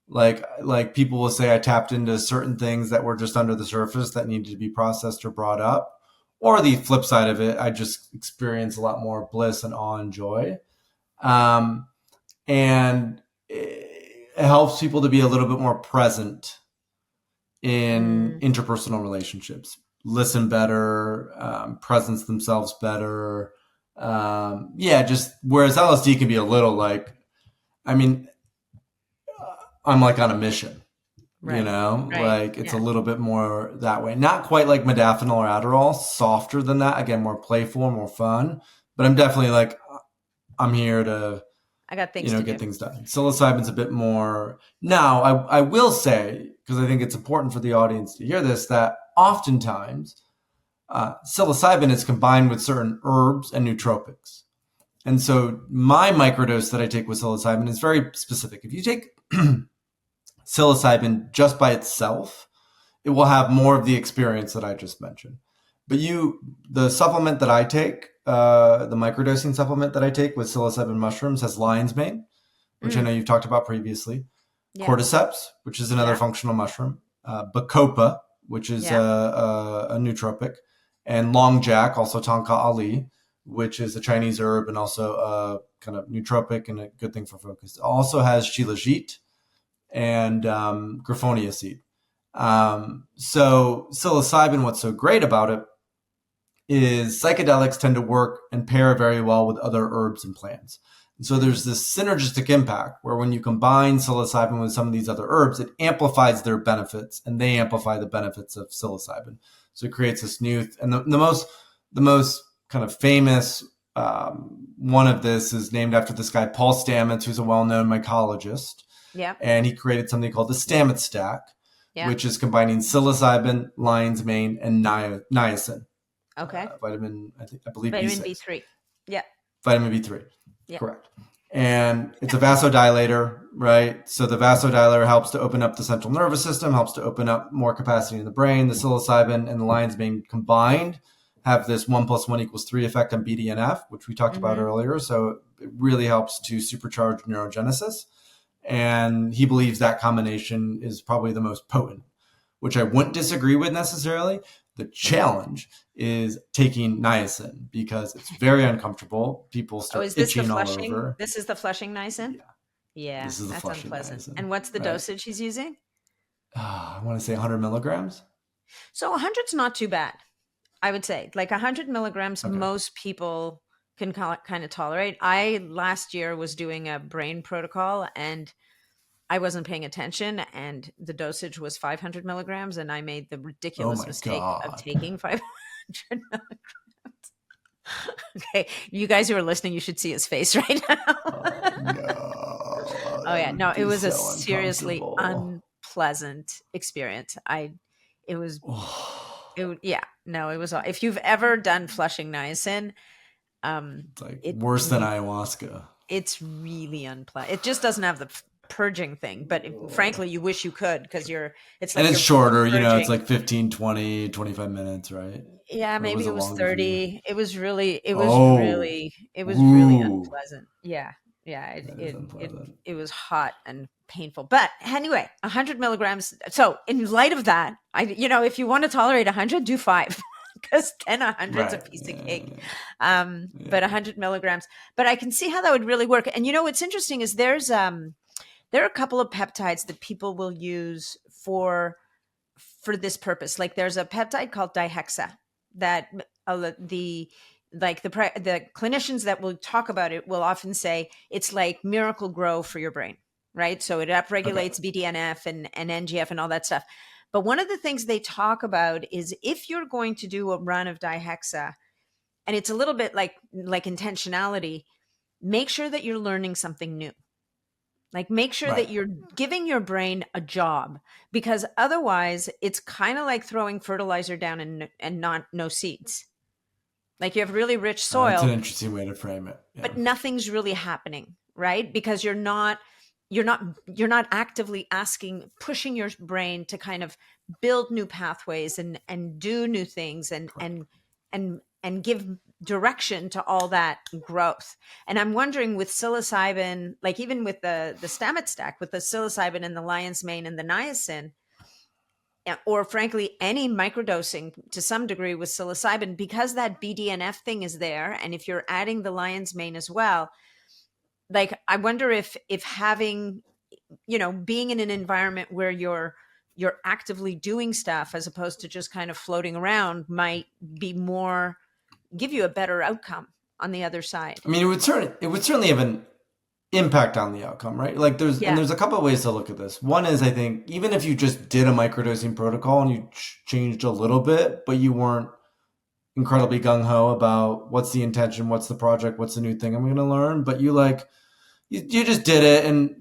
Like people will say, I tapped into certain things that were just under the surface that needed to be processed or brought up. Or the flip side of it, I just experience a lot more bliss and awe and joy. Um, and it helps people to be a little bit more present in Mm, interpersonal relationships, listen better, presence themselves better. Yeah, just whereas LSD can be a little like, I mean, I'm like on a mission, right. Right. like it's a Yeah. little bit more that way. Not quite like modafinil or Adderall, softer than that. Again, more playful, more fun. But I'm definitely like, I'm here to I got things to get do. things done. Psilocybin's a bit more. Now, I will say, because I think it's important for the audience to hear this, that oftentimes psilocybin is combined with certain herbs and nootropics. And so my microdose that I take with psilocybin is very specific. If you take psilocybin just by itself, it will have more of the experience that I just mentioned. But the supplement that I take, the microdosing supplement that I take with psilocybin mushrooms has lion's mane, which I know Mm, you've talked about previously, yeah. cordyceps, which is another Yeah. functional mushroom, bacopa, which is Yeah. a nootropic, and long jack, also tonka ali, which is a Chinese herb and also a kind of nootropic and a good thing for focus. It also has shilajit and griffonia seed. So psilocybin, what's so great about it is psychedelics tend to work and pair very well with other herbs and plants. And so Mm, there's this synergistic impact where when you combine psilocybin with some of these other herbs, it amplifies their benefits and they amplify the benefits of psilocybin. So it creates this new, and the most kind of famous one of this is named after this guy, Paul Stamets, who's a well-known mycologist. yeah. And he created something called the Stamets stack, Yeah. which is combining psilocybin, lion's mane, and niacin, Okay. I believe Vitamin B6, B3. Yeah. vitamin B3, Yeah. correct. And it's a vasodilator, right? So the vasodilator helps to open up the central nervous system, helps to open up more capacity in the brain. The psilocybin and the lion's mane combined have this 1+1=3 effect on BDNF, which we talked about Mm-hmm. earlier. So it really helps to supercharge neurogenesis. And he believes that combination is probably the most potent, which I wouldn't disagree with necessarily. The challenge is taking niacin because it's very uncomfortable. People Oh, start is this the itching all flushing? over. This is the flushing niacin? Yeah, Yeah, this is the that's flushing unpleasant. niacin, And what's the right? dosage he's using? I want to say 100 milligrams. So 100's not too bad, I would say. Like 100 milligrams, Okay. most people can kind of tolerate. I last year was doing a brain protocol and I wasn't paying attention, and the dosage was 500 milligrams, and I made the Oh ridiculous my mistake of God. taking 500 milligrams. Okay, you guys who are listening, you should see his face right now. Oh no. Oh That yeah, no, would it be was a so seriously uncomfortable. unpleasant experience. It was, Oh, yeah, no, it was. If you've ever done flushing niacin, it's like it worse than you ayahuasca. it's really unpleasant. It just doesn't have the purging thing, but frankly, you wish you could, because it's And like it's you're shorter, it's purging. like 15, 20, 25 minutes, right? Yeah, Or maybe was it it was longer for you? 30. Oh, It was really ooh, unpleasant. Yeah. Yeah. that is unpleasant. It was hot and painful. But anyway, 100 milligrams. So in light of that, if you want to tolerate 100, do five, because then 100's a Right. piece of cake. Yeah. But Yeah. 100 milligrams. But I can see how that would really work. And what's interesting is there are a couple of peptides that people will use for this purpose. Like there's a peptide called dihexa that the clinicians that will talk about it will often say it's like miracle grow for your brain, right? So it Okay. upregulates BDNF and NGF and all that stuff. But one of the things they talk about is if you're going to do a run of dihexa, and it's a little bit like intentionality, make sure that you're learning something new. Like make sure Right. that you're giving your brain a job, because otherwise it's kind of like throwing fertilizer down and not no seeds. Like you have really rich That's an soil, interesting way to frame it. Yeah. but nothing's really happening, right? Because you're not actively pushing your brain to kind of build new pathways and do new things Correct. and give direction to all that growth. And I'm wondering with psilocybin, like even with the Stamets stack, with the psilocybin and the lion's mane and the niacin, or frankly any microdosing to some degree with psilocybin, because that BDNF thing is there, and if you're adding the lion's mane as well, like I wonder if having, being in an environment where you're actively doing stuff as opposed to just kind of floating around might be more, give you a better outcome on the other side. I mean, it would certainly have an impact on the outcome, right? Like Yeah. there's a couple of ways to look at this. One is I think even if you just did a microdosing protocol and you changed a little bit, but you weren't incredibly gung ho about what's the intention, what's the project, what's the new thing I'm going to learn, but you just did it, and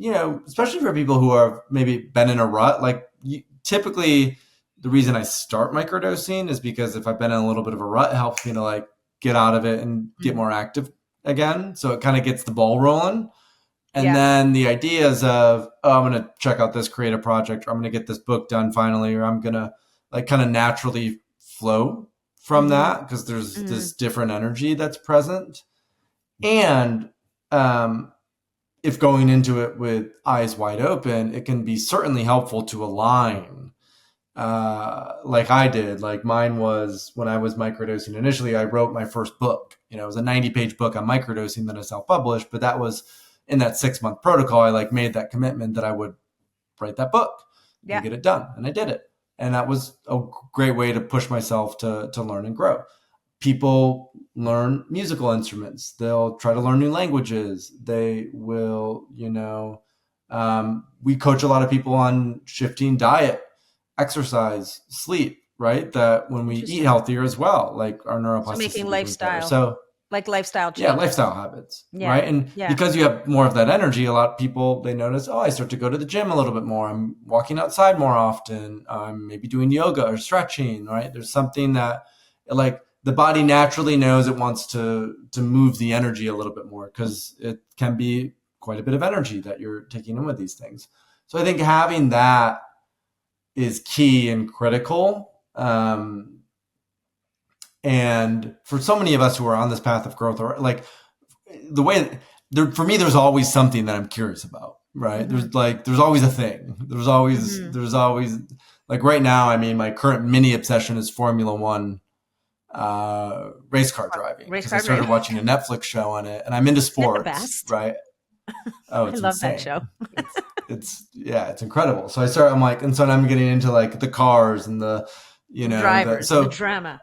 especially for people who are maybe been in a rut, like typically the reason I start microdosing is because if I've been in a little bit of a rut, it helps me to like get out of it and get Mm. more active again. So it kind of gets the ball rolling. And Yeah. then the ideas of, oh, I'm going to check out this creative project, or I'm going to get this book done finally, or I'm going to like kind of naturally flow from Mm-hmm. that because there's Mm-hmm. this different energy that's present. And if going into it with eyes wide open, it can be certainly helpful to align. Like I did, like mine was when I was microdosing initially, I wrote my first book. It was a 90-page book on microdosing that I self-published, but that was in that 6-month protocol. I like made that commitment that I would write that book and Yeah. get it done. And I did it. And that was a great way to push myself to learn and grow. People learn musical instruments. They'll try to learn new languages. They will, we coach a lot of people on shifting diet, exercise, sleep, right? That when we eat Interesting. healthier as well, like our So making neuroplasticity becomes better. lifestyle, So like lifestyle yeah, changes. lifestyle habits, Yeah. right? And Yeah. because you have more of that energy, a lot of people, they notice, oh, I start to go to the gym a little bit more. I'm walking outside more often. I'm maybe doing yoga or stretching, right? There's something that like the body naturally knows it wants to move the energy a little bit more because it can be quite a bit of energy that you're taking in with these things. So I think having that is key and critical. And for so many of us who are on this path of growth, or like the way there, for me, there's always something that I'm curious about, right? Mm-hmm. There's always a thing. Mm-hmm. There's always like right now, I mean, my current mini obsession is Formula One race car driving Race because I car started driving. watching a Netflix show on it and I'm into Isn't it the sports, best? right? Oh, I it's love that insane. show. It's incredible. So I'm like, and so I'm getting into like the cars and the, The drivers, the so drama.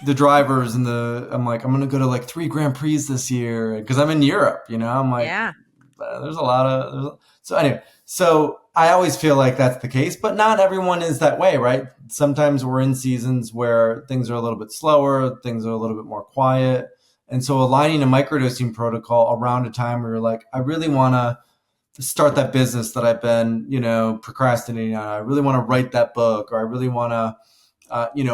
the drivers and I'm like, I'm going to go to like 3 Grand Prix this year because I'm in Europe, I'm like, Yeah. there's a lot of, so anyway, so I always feel like that's the case, but not everyone is that way, right? Sometimes we're in seasons where things are a little bit slower, things are a little bit more quiet. And so aligning a microdosing protocol around a time where you're like, I really want to start that business that I've been, procrastinating on. I really want to write that book, or I really want to,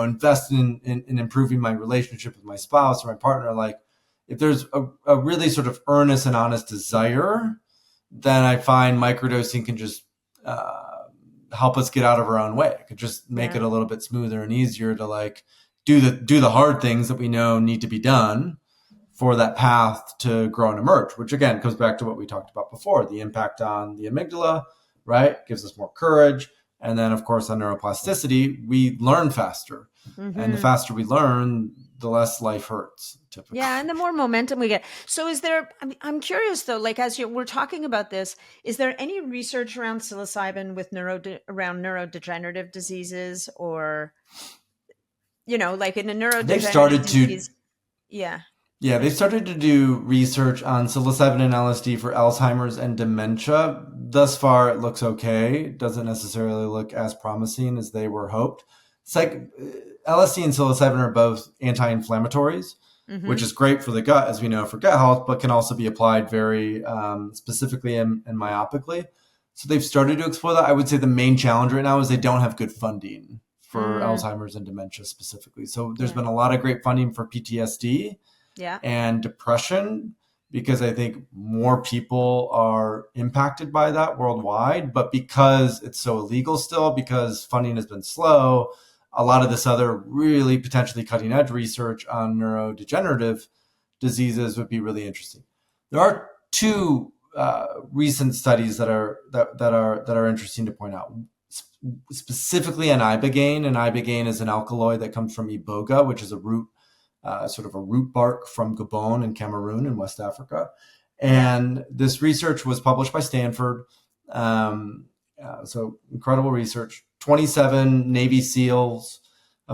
invest in improving my relationship with my spouse or my partner. Like if there's a really sort of earnest and honest desire, then I find microdosing can just help us get out of our own way. It could just make it a little bit smoother and easier to like do the hard things that we know need to be done for that path to grow and emerge, which again comes back to what we talked about before, the impact on the amygdala, right? Gives us more courage. And then of course on neuroplasticity, we learn faster. And the faster we learn, the less life hurts typically. Yeah, and the more momentum we get. So is there, I'm curious though, like as we're talking about this, is there any research around psilocybin with around neurodegenerative diseases, or, you know, like in a They've neurodegenerative started disease? to Yeah. Yeah, they started to do research on psilocybin and LSD for Alzheimer's and dementia. Thus far, it looks okay. It doesn't necessarily look as promising as they were hoped. LSD and psilocybin are both anti-inflammatories, which is great for the gut, as we know, for gut health, but can also be applied very specifically and myopically. So they've started to explore that. I would say the main challenge right now is they don't have good funding for Alzheimer's and dementia specifically. So there's been a lot of great funding for PTSD and depression, because I think more people are impacted by that worldwide. But because it's so illegal still, because funding has been slow, a lot of this other really potentially cutting edge research on neurodegenerative diseases would be really interesting. There are two recent studies that are interesting to point out. Specifically on ibogaine, and ibogaine is an alkaloid that comes from iboga, which is a root, sort of a root bark from Gabon and Cameroon in West Africa. And this research was published by Stanford. So incredible research. 27 Navy SEALs,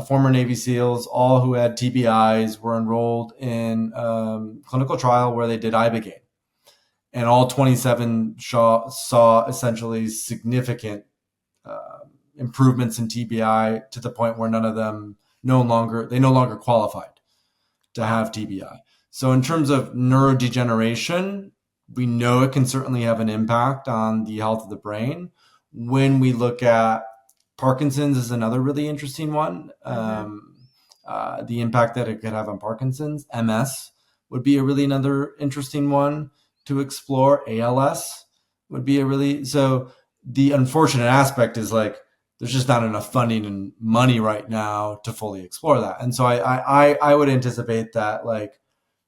former Navy SEALs, all who had TBIs, were enrolled in clinical trial where they did ibogaine. And all 27 saw essentially significant improvements in TBI, to the point where none of them no longer qualified to have TBI. So in terms of neurodegeneration, we know it can certainly have an impact on the health of the brain. When we look at Parkinson's is another really interesting one. The impact that it could have on Parkinson's. MS would be another interesting one to explore. ALS would be so the unfortunate aspect is like, there's just not enough funding and money right now to fully explore that. And so I would anticipate that like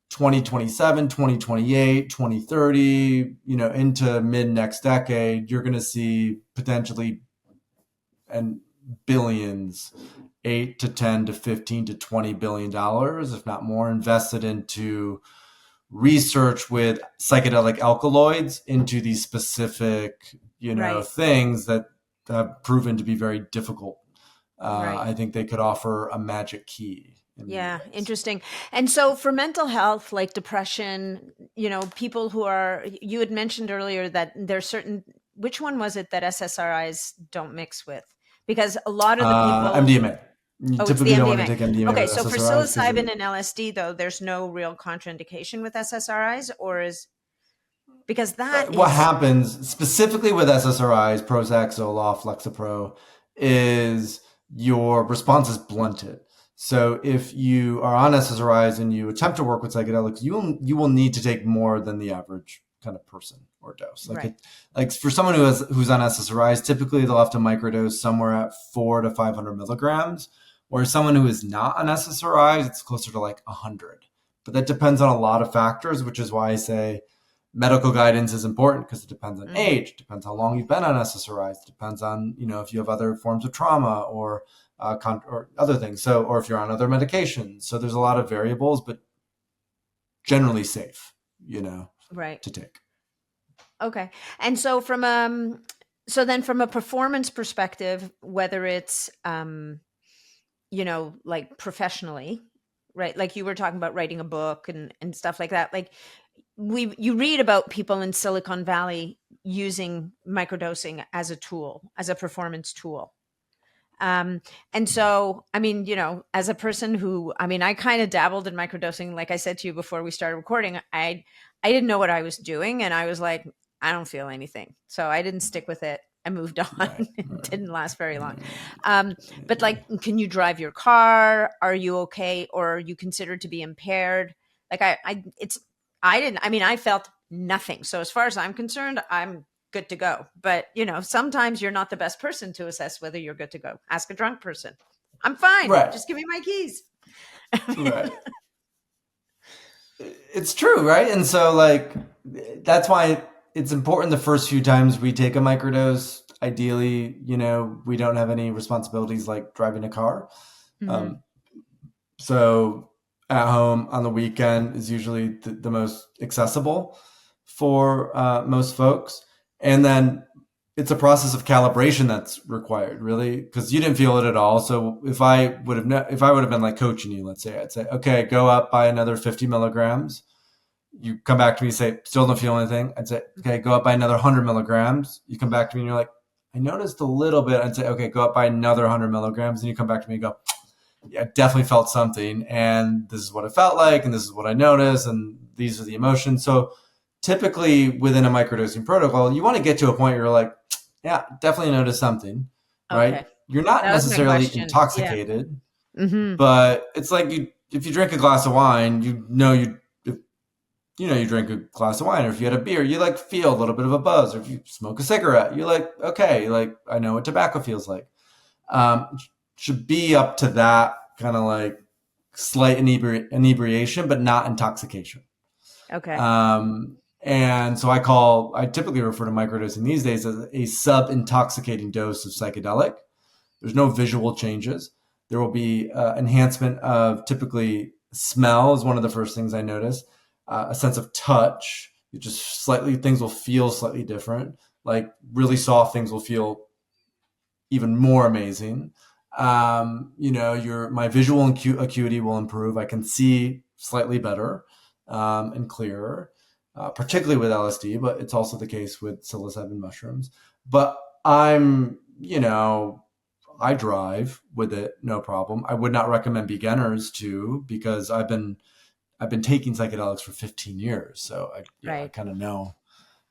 2027, 2028, 2030, into mid next decade, you're going to see potentially and billions, 8 to 10 to 15 to 20 billion dollars, if not more, invested into research with psychedelic alkaloids into these specific, things that have proven to be very difficult. I think they could offer a magic key. Yeah, interesting. And so for mental health, like depression, people who are, you had mentioned earlier that there's certain, which one was it that SSRIs don't mix with? Because a lot of the people... MDMA. You typically don't want to take MDMA. Okay, with so for SSRIs psilocybin and LSD, though, there's no real contraindication with SSRIs, or is... Because that what happens specifically with SSRIs, Prozac, Zoloft, Lexapro, is your response is blunted. So if you are on SSRIs and you attempt to work with psychedelics, you will need to take more than the average kind of person or dose. Like for someone who's on SSRIs, typically they'll have to microdose somewhere at 400 to 500 milligrams. Or someone who is not on SSRIs, it's closer to like 100. But that depends on a lot of factors, which is why I say medical guidance is important, because it depends on age, depends how long you've been on SSRIs, depends on, if you have other forms of trauma or other things. So, or if you're on other medications. So there's a lot of variables, but generally safe, to take. Okay. And so from a performance perspective, whether it's, like professionally, right? Like you were talking about writing a book and stuff like that. Like you read about people in Silicon Valley using microdosing as a tool, as a performance tool. And so, as a person who, I kind of dabbled in microdosing, like I said to you before we started recording, I didn't know what I was doing. And I was like, I don't feel anything. So I didn't stick with it. I moved on. It didn't last very long. But like, can you drive your car? Are you okay? Or are you considered to be impaired Like I didn't, I mean, I felt nothing. So as far as I'm concerned, I'm good to go. But, sometimes you're not the best person to assess whether you're good to go. Ask a drunk person. I'm fine. Right. Just give me my keys. Right. It's true, right? And so, like, that's why it's important the first few times we take a microdose. Ideally, we don't have any responsibilities like driving a car. Hmm. Um, so at home on the weekend is usually the most accessible for most folks. And then it's a process of calibration that's required, really, because you didn't feel it at all. So if I would have been like coaching you, let's say, I'd say, okay, go up by another 50 milligrams. You come back to me, say, still don't feel anything. I'd say, okay, go up by another 100 milligrams. You come back to me and you're like, I noticed a little bit. I'd say, okay, go up by another 100 milligrams. And you come back to me and go, yeah, I definitely felt something. And this is what it felt like. And this is what I noticed. And these are the emotions. So typically within a microdosing protocol, you want to get to a point where you're like, yeah, definitely noticed something, right? Okay. You're not That was my necessarily question. Yeah. intoxicated, Hmm. but it's like if you drink a glass of wine, you drink a glass of wine, or if you had a beer, you like feel a little bit of a buzz, or if you smoke a cigarette, you're like, okay, like I know what tobacco feels like. Should be up to that kind of like slight inebriation, but not intoxication. Okay. And so I typically refer to microdosing these days as a sub intoxicating dose of psychedelic. There's no visual changes. There will be enhancement of typically smell is one of the first things I notice. A sense of touch. Things will feel slightly different. Like really soft things will feel even more amazing. My visual acuity will improve. I can see slightly better and clearer, particularly with LSD, but it's also the case with psilocybin mushrooms. But I drive with it, no problem. I would not recommend beginners to because I've been taking psychedelics for 15 years, so I Right. kind of know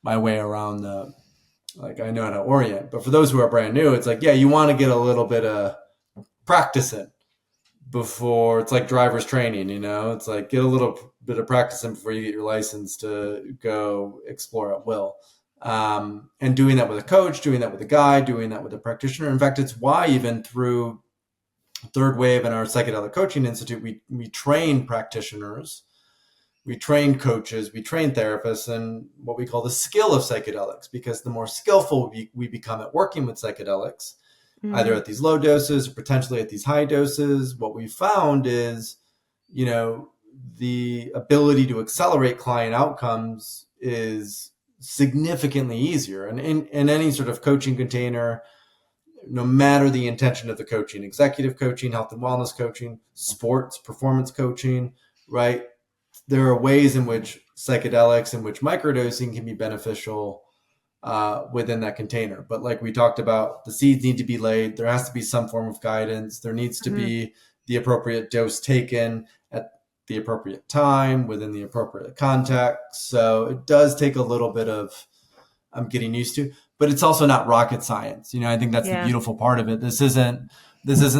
my way around I know how to orient. But for those who are brand new, it's like, yeah, you want to get a little bit of practice in before. It's like driver's training, it's like get a little bit of practice in before you get your license to go explore at will. And doing that with a coach, doing that with a guide, doing that with a practitioner. In fact, it's why even through Third Wave and our Psychedelic Coaching Institute, we train practitioners, we train coaches, we train therapists in what we call the skill of psychedelics, because the more skillful we become at working with psychedelics, either Hmm. at these low doses or potentially at these high doses, what we found is, the ability to accelerate client outcomes is significantly easier. And in any sort of coaching container, no matter the intention of the coaching, executive coaching, health and wellness coaching, sports, performance coaching, right? There are ways in which psychedelics, in which microdosing can be beneficial within that container. But like we talked about, the seeds need to be laid. There has to be some form of guidance. There needs to Hmm. be the appropriate dose taken at the appropriate time within the appropriate context. So it does take a little bit of I'm getting used to, but it's also not rocket science. I think that's the Yeah. beautiful part of it. This isn't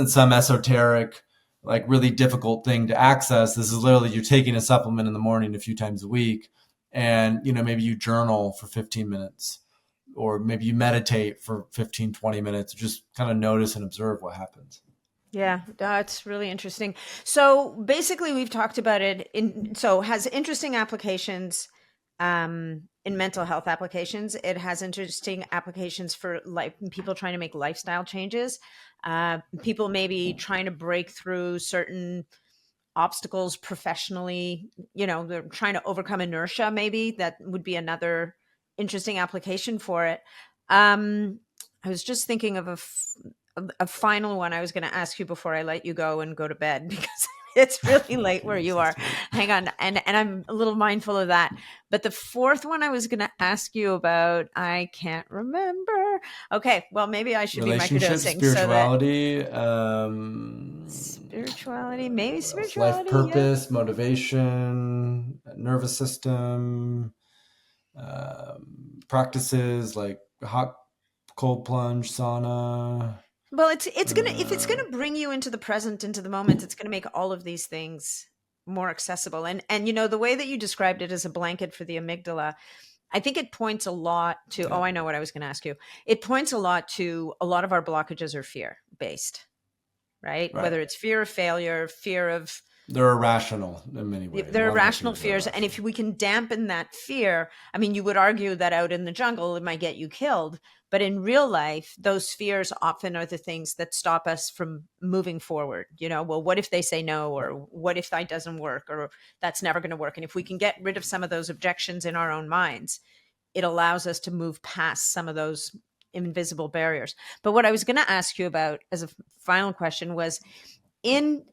some esoteric, like really difficult thing to access. This is literally you taking a supplement in the morning a few times a week, and maybe you journal for 15 minutes, or maybe you meditate for 15, 20 minutes, just kind of notice and observe what happens. Yeah, that's really interesting. So basically, we've talked about it so has interesting applications in mental health applications. It has interesting applications for people trying to make lifestyle changes. People maybe trying to break through certain obstacles professionally. They're trying to overcome inertia. Maybe that would be another interesting application for it. I was just thinking of a final one I was going to ask you before I let you go and go to bed because it's really late No where worries, you that's are. totally fine. Hang on, and I'm a little mindful of that. But the fourth one I was going to ask you about, I can't remember. Okay, well maybe I should be Relationships, microdosing so that spirituality, spirituality, maybe life spirituality, yeah. purpose, motivation, nervous system, practices like hot, cold plunge, sauna. Well, it's gonna if it's Uh, gonna bring you into the present, into the moment, it's gonna make all of these things more accessible. And you know, the way that you described it as a blanket for the amygdala, I think it points a lot to, Yeah. oh, I know what I was going to ask you. It points a lot to a lot of our blockages are fear based, right? Right. Whether it's fear of failure, fear of, They're irrational in many ways. A they're lot of our irrational fears are fears. And irrational. if we can dampen that fear, I mean, you would argue that out in the jungle, it might get you killed. But in real life, those fears often are the things that stop us from moving forward. You know, well, what if they say no? Or what if that doesn't work? Or that's never going to work. And if we can get rid of some of those objections in our own minds, it allows us to move past some of those invisible barriers. But what I was going to ask you about as a final question was, in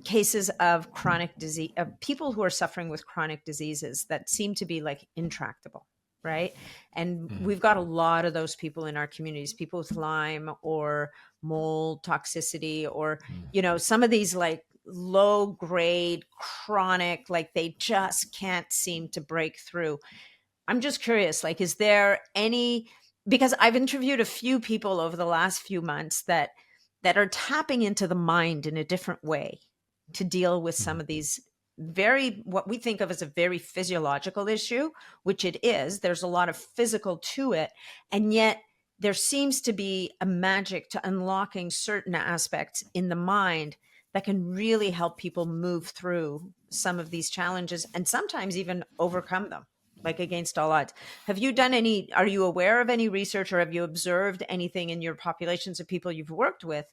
cases of chronic disease, of people who are suffering with chronic diseases that seem to be like intractable, right? And we've got a lot of those people in our communities, people with Lyme or mold toxicity, or, you know, some of these like low grade chronic, like they just can't seem to break through. I'm just curious, like, is there any, because I've interviewed a few people over the last few months that are tapping into the mind in a different way to deal with some of these very, what we think of as a very physiological issue, which it is. There's a lot of physical to it. And yet there seems to be a magic to unlocking certain aspects in the mind that can really help people move through some of these challenges and sometimes even overcome them, like against all odds. Have you done any, are you aware of any research, or have you observed anything in your populations of people you've worked with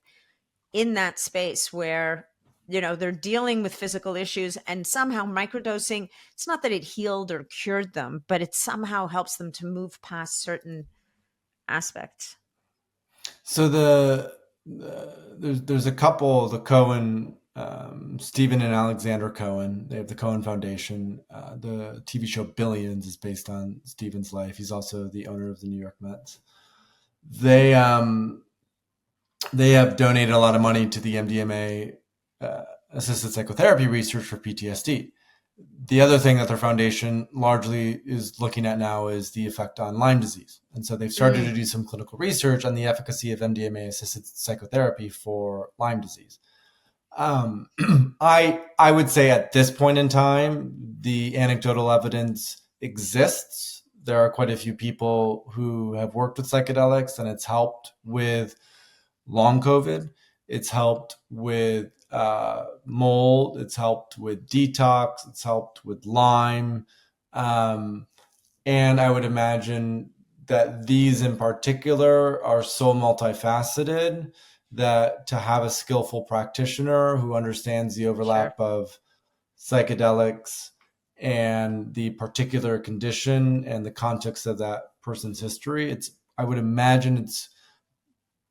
in that space where, you know, they're dealing with physical issues and somehow microdosing, it's not that it healed or cured them, but it somehow helps them to move past certain aspects? So there's a couple, the Cohen, Stephen and Alexander Cohen. They have the Cohen Foundation. The TV show Billions is based on Stephen's life. He's also the owner of the New York Mets. They have donated a lot of money to the MDMA assisted psychotherapy research for PTSD. The other thing that their foundation largely is looking at now is the effect on Lyme disease. And so they've started to do some clinical research on the efficacy of MDMA assisted psychotherapy for Lyme disease. I would say at this point in time, the anecdotal evidence exists. There are quite a few people who have worked with psychedelics, and it's helped with long COVID. It's helped with mold. It's helped with detox. It's helped with Lyme. And I would imagine that these in particular are so multifaceted that to have a skillful practitioner who understands the Sure. overlap of psychedelics and the particular condition and the context of that person's history, I would imagine it's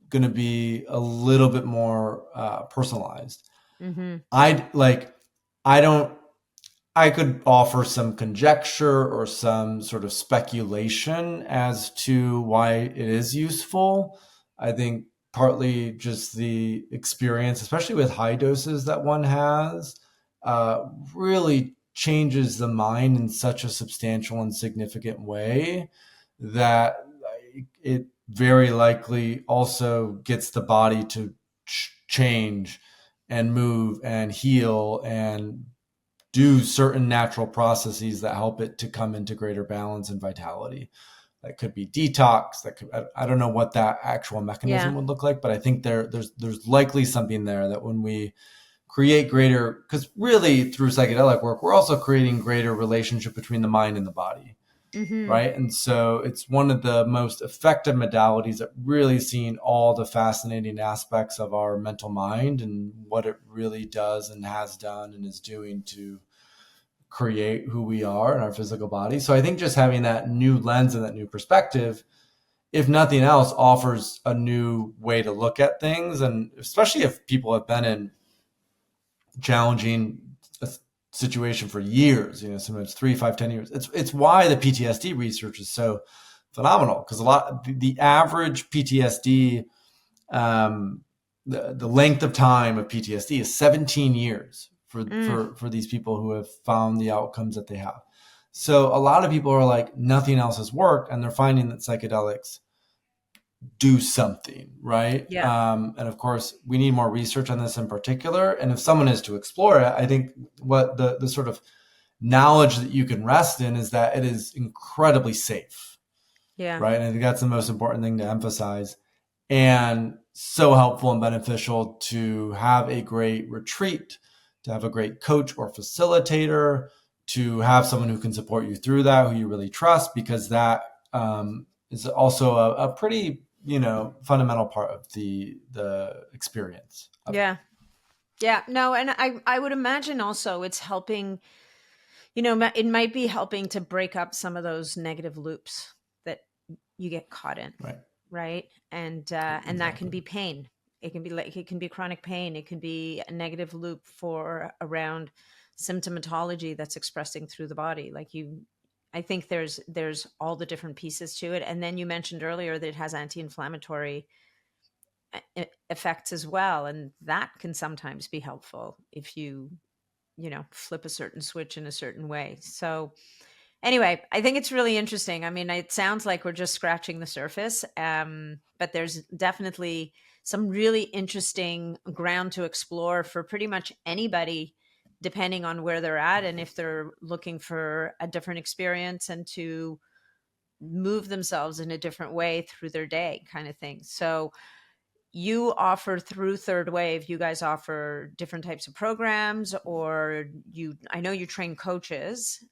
going to be a little bit more personalized. Mm-hmm. I don't, I could offer some conjecture or some sort of speculation as to why it is useful. I think partly just the experience, especially with high doses that one has, really changes the mind in such a substantial and significant way that it very likely also gets the body to change and move and heal and do certain natural processes that help it to come into greater balance and vitality. That could be detox. That could, I don't know what that actual mechanism Yeah. would look like, but I think there's likely something there that when we create greater, because really through psychedelic work, we're also creating greater relationship between the mind and the body, Mm-hmm. right? And so it's one of the most effective modalities at really seeing all the fascinating aspects of our mental mind and what it really does and has done and is doing to create who we are in our physical body. So I think just having that new lens and that new perspective, if nothing else, offers a new way to look at things. And especially if people have been in challenging situation for years, sometimes 3, 5, 10 years. It's why the PTSD research is so phenomenal, because the average PTSD, the length of time of PTSD is 17 years for these people who have found the outcomes that they have. So a lot of people are like, nothing else has worked, and they're finding that psychedelics do something, right? Yeah. And of course, we need more research on this in particular. And if someone is to explore it, I think what the sort of knowledge that you can rest in is that it is incredibly safe, Yeah. right? And I think that's the most important thing to emphasize. And so helpful and beneficial to have a great retreat, to have a great coach or facilitator, to have someone who can support you through that, who you really trust, because that is also a pretty, fundamental part of the experience of it. Yeah. Yeah. No, and I would imagine also it's helping, it might be helping to break up some of those negative loops that you get caught in. Right. Right. And that can Exactly. be pain. It can be chronic pain. It can be a negative loop for around symptomatology that's expressing through the body. I think there's all the different pieces to it. And then you mentioned earlier that it has anti-inflammatory effects as well. And that can sometimes be helpful if you flip a certain switch in a certain way. So anyway, I think it's really interesting. I mean, it sounds like we're just scratching the surface, but there's definitely some really interesting ground to explore for pretty much anybody, depending on where they're at and if they're looking for a different experience and to move themselves in a different way through their day, kind of thing. So you offer through Third Wave, you guys offer different types of programs, or I know you train coaches.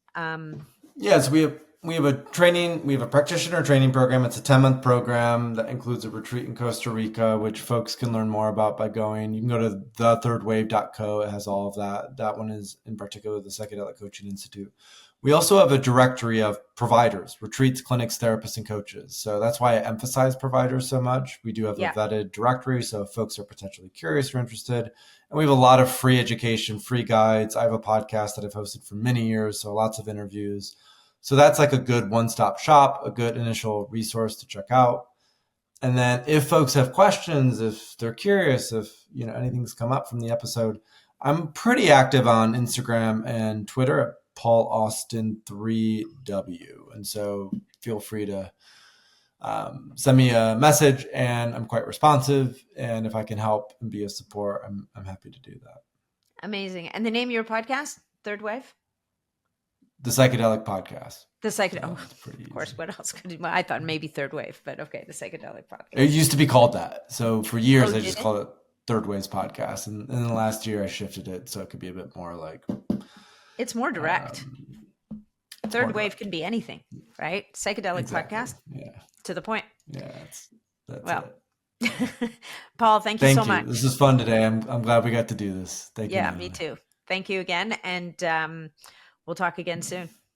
Yes, we have a practitioner training program. It's a 10-month program that includes a retreat in Costa Rica, which folks can learn more about by going. You can go to thethirdwave.co. It has all of that. That one is in particular the Psychedelic Coaching Institute. We also have a directory of providers, retreats, clinics, therapists, and coaches. So that's why I emphasize providers so much. We do have a Yeah. vetted directory, so if folks are potentially curious or interested. And we have a lot of free education, free guides. I have a podcast that I've hosted for many years, so lots of interviews. So that's like a good one-stop shop, a good initial resource to check out. And then if folks have questions, if they're curious, if anything's come up from the episode, I'm pretty active on Instagram and Twitter at Paul Austin 3W. And so feel free to send me a message, and I'm quite responsive. And if I can help and be of support, I'm happy to do that. Amazing. And the name of your podcast, Third Wave? The Psychedelic Podcast. The Psychedelic. So of easy. course, what else could you? I thought maybe Third Wave, but okay, the Psychedelic Podcast. It used to be called that. So for years, I just it? called it Third Waves Podcast. And in the last year, I shifted it so it could be a bit more like... It's more direct. Third Wave can be anything, right? Psychedelic Podcast. Yeah. To the point. Yeah, that's well, it. Paul, thank you so much. This is fun today. I'm glad we got to do this. Thank you. Yeah, me too. Thank you again. And we'll talk again soon.